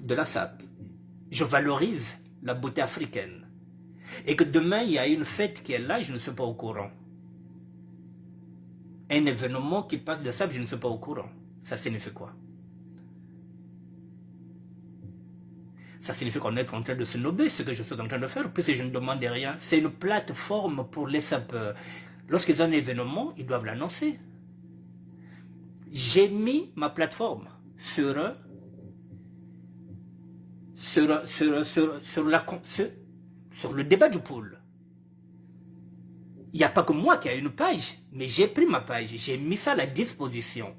de la SAB. Je valorise la beauté africaine. Et que demain, il y a une fête qui est là, je ne suis pas au courant. Un événement qui passe de SAB, je ne suis pas au courant. Ça signifie quoi? Ça signifie qu'on est en train de se nober, ce que je suis en train de faire, puisque je ne demande rien. C'est une plateforme pour les sapeurs. Lorsqu'ils ont un événement, ils doivent l'annoncer. J'ai mis ma plateforme sur le débat du pôle. Il n'y a pas que moi qui a une page, mais j'ai pris ma page, j'ai mis ça à la disposition.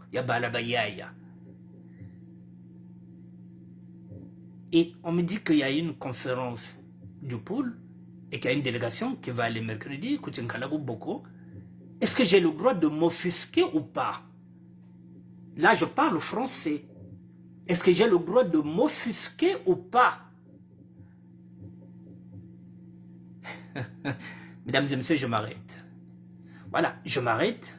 Et on me dit qu'il y a une conférence du pôle et qu'il y a une délégation qui va aller mercredi. Est-ce que j'ai le droit de m'offusquer ou pas? Là, je parle français. Est-ce que j'ai le droit de m'offusquer ou pas? Mesdames et messieurs, je m'arrête. Voilà, je m'arrête.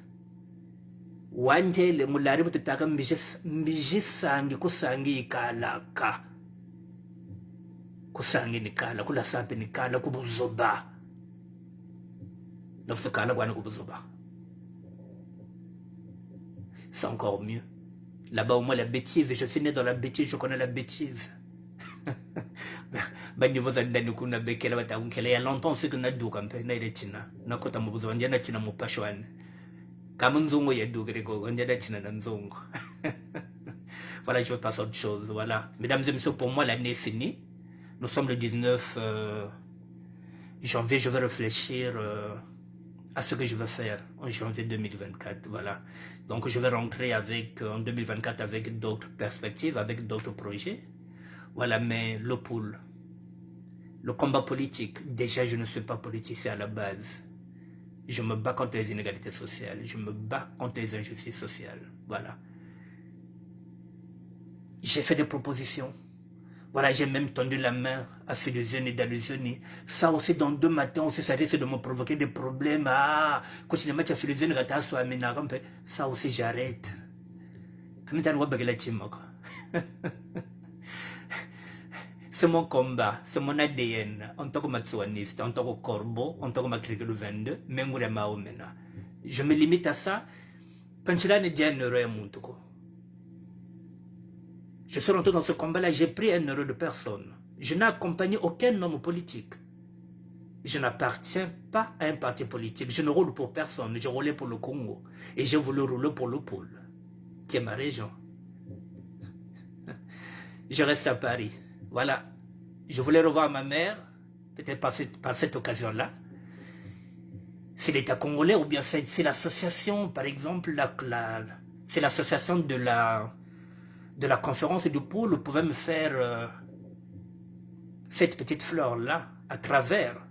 Wanje le mulari bututaka mbijisangi kusangi ikalaka. Kusangi nikala, kula sapi nikala, kubuzoba. Nofsukala kwana kubuzoba. C'est encore mieux. Là-bas, au moins, la bêtise. Je suis né dans la bêtise, je connais la bêtise. Il y a longtemps, c'est que nous avons campé. Nous avons dit voilà, je vais passer à autre chose. Voilà. Mesdames et messieurs, pour moi, l'année est finie. Nous sommes le 19 janvier. Je vais réfléchir à ce que je vais faire en janvier 2024. Voilà. Donc, je vais rentrer en 2024 avec d'autres perspectives, avec d'autres projets. Voilà, mais le pôle, le combat politique, déjà, je ne suis pas politicien à la base. Je me bats contre les inégalités sociales. Je me bats contre les injustices sociales. Voilà. J'ai fait des propositions. Voilà, j'ai même tendu la main à Philizoni et Daluzoni. Ça aussi, dans 2 matins, aussi, ça risque de me provoquer des problèmes. Ah, ça aussi, j'arrête. C'est mon combat, c'est mon ADN. En tant que matsuaniste, en tant que corbeau, en tant que matricule 22, je me limite à ça. Je suis rentré dans ce combat-là, j'ai pris 1 euro de personne. Je n'ai accompagné aucun homme politique. Je n'appartiens pas à un parti politique. Je ne roule pour personne. Je roulais pour le Congo. Et j'ai voulu rouler pour le pôle, qui est ma région. Je reste à Paris. Voilà. Je voulais revoir ma mère, peut-être par cette occasion-là. C'est l'État congolais ou bien c'est l'association, par exemple, c'est l'association de la conférence du pôle, vous pouvez me faire cette petite fleur-là à travers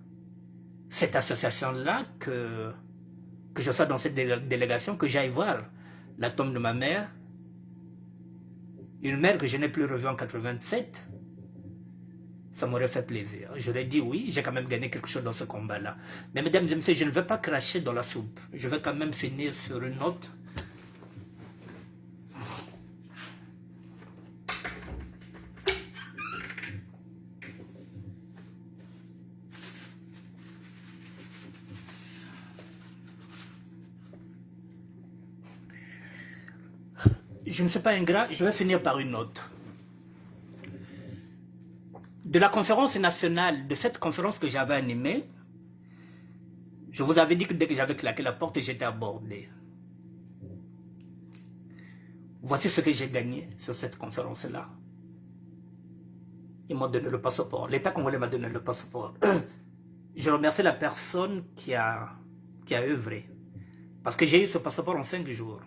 cette association-là que je sois dans cette délégation, que j'aille voir la tombe de ma mère, une mère que je n'ai plus revue en 87. Ça m'aurait fait plaisir. J'aurais dit oui, j'ai quand même gagné quelque chose dans ce combat-là. Mais mesdames et messieurs, je ne vais pas cracher dans la soupe. Je vais quand même finir sur une note. je ne suis pas ingrat, je vais finir par une note. De la conférence nationale, de cette conférence que j'avais animée, je vous avais dit que dès que j'avais claqué la porte, j'étais abordé. Voici ce que j'ai gagné sur cette conférence-là. Ils m'ont donné le passeport. L'État congolais m'a donné le passeport. Je remercie la personne qui a œuvré. Parce que j'ai eu ce passeport en 5 jours.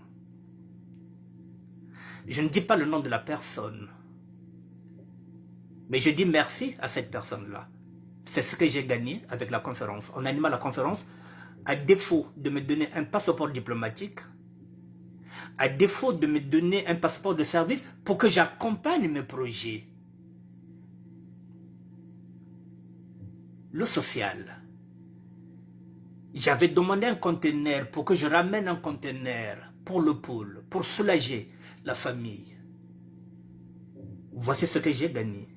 Je ne dis pas le nom de la personne. Mais je dis merci à cette personne-là. C'est ce que j'ai gagné avec la conférence. En animant la conférence, à défaut de me donner un passeport diplomatique, à défaut de me donner un passeport de service pour que j'accompagne mes projets. Le social. J'avais demandé un conteneur pour que je ramène un conteneur pour le pôle, pour soulager la famille. Voici ce que j'ai gagné.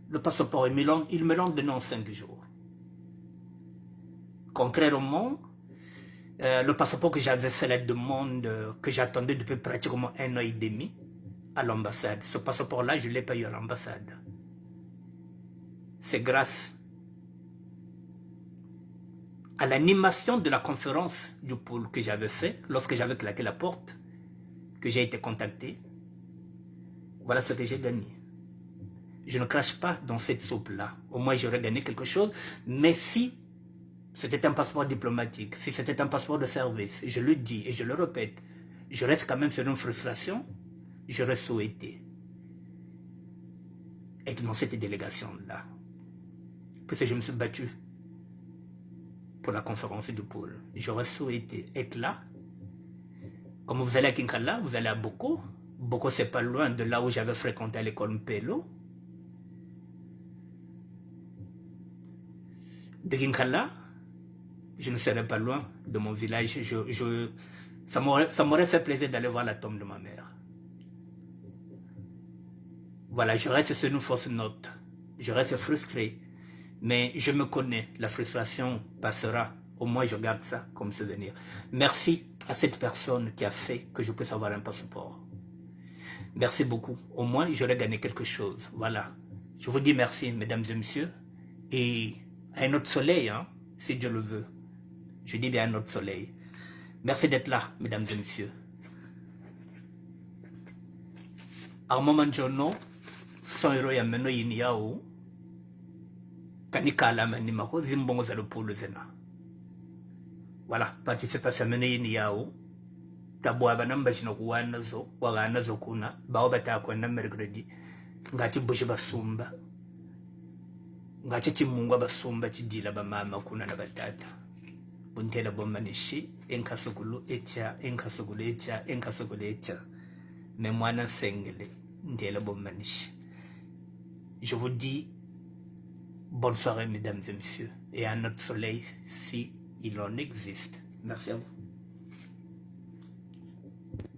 Le passeport, il me l'ont donné en 5 jours. Contrairement, le passeport que j'avais fait la demande, que j'attendais depuis pratiquement 1 an et demi, à l'ambassade. Ce passeport-là, je ne l'ai pas eu à l'ambassade. C'est grâce à l'animation de la conférence du pôle que j'avais fait, lorsque j'avais claqué la porte, que j'ai été contacté. Voilà ce que j'ai gagné. Je ne crache pas dans cette soupe-là. Au moins, j'aurais gagné quelque chose. Mais si c'était un passeport diplomatique, si c'était un passeport de service, je le dis et je le répète, je reste quand même sur une frustration. J'aurais souhaité être dans cette délégation-là. Puisque je me suis battu pour la conférence du pôle. J'aurais souhaité être là. Comme vous allez à Kinkala, vous allez à Boko. Boko, c'est pas loin de là où j'avais fréquenté à l'école Mpelo. De Kinkala, je ne serais pas loin de mon village. Ça m'aurait fait plaisir d'aller voir la tombe de ma mère. Voilà, je reste sur une fausse note. Je reste frustré. Mais je me connais. La frustration passera. Au moins, je garde ça comme souvenir. Merci à cette personne qui a fait que je puisse avoir un passeport. Merci beaucoup. Au moins, j'aurais gagné quelque chose. Voilà. Je vous dis merci, mesdames et messieurs. Et à un autre soleil, hein, si Dieu le veut. Je dis bien un autre soleil. Merci d'être là, mesdames et messieurs. Armand Manjono. 100 € ya meno yini yao kanika la mani mako zimbongo za lopolo zena. Voilà, participation meno yini yao tabwa banamba chino kuwana zo wagana zo kuna bao batako na mercredi ngati bushe basumba ngati chimungu basumba chidila ba mama kuna na batata buntela bomanishi enkasukulu echa me mwana sengele ndela bomanishi. Je vous dis bonne soirée, mesdames et messieurs, et à notre soleil, si il en existe. Merci à vous.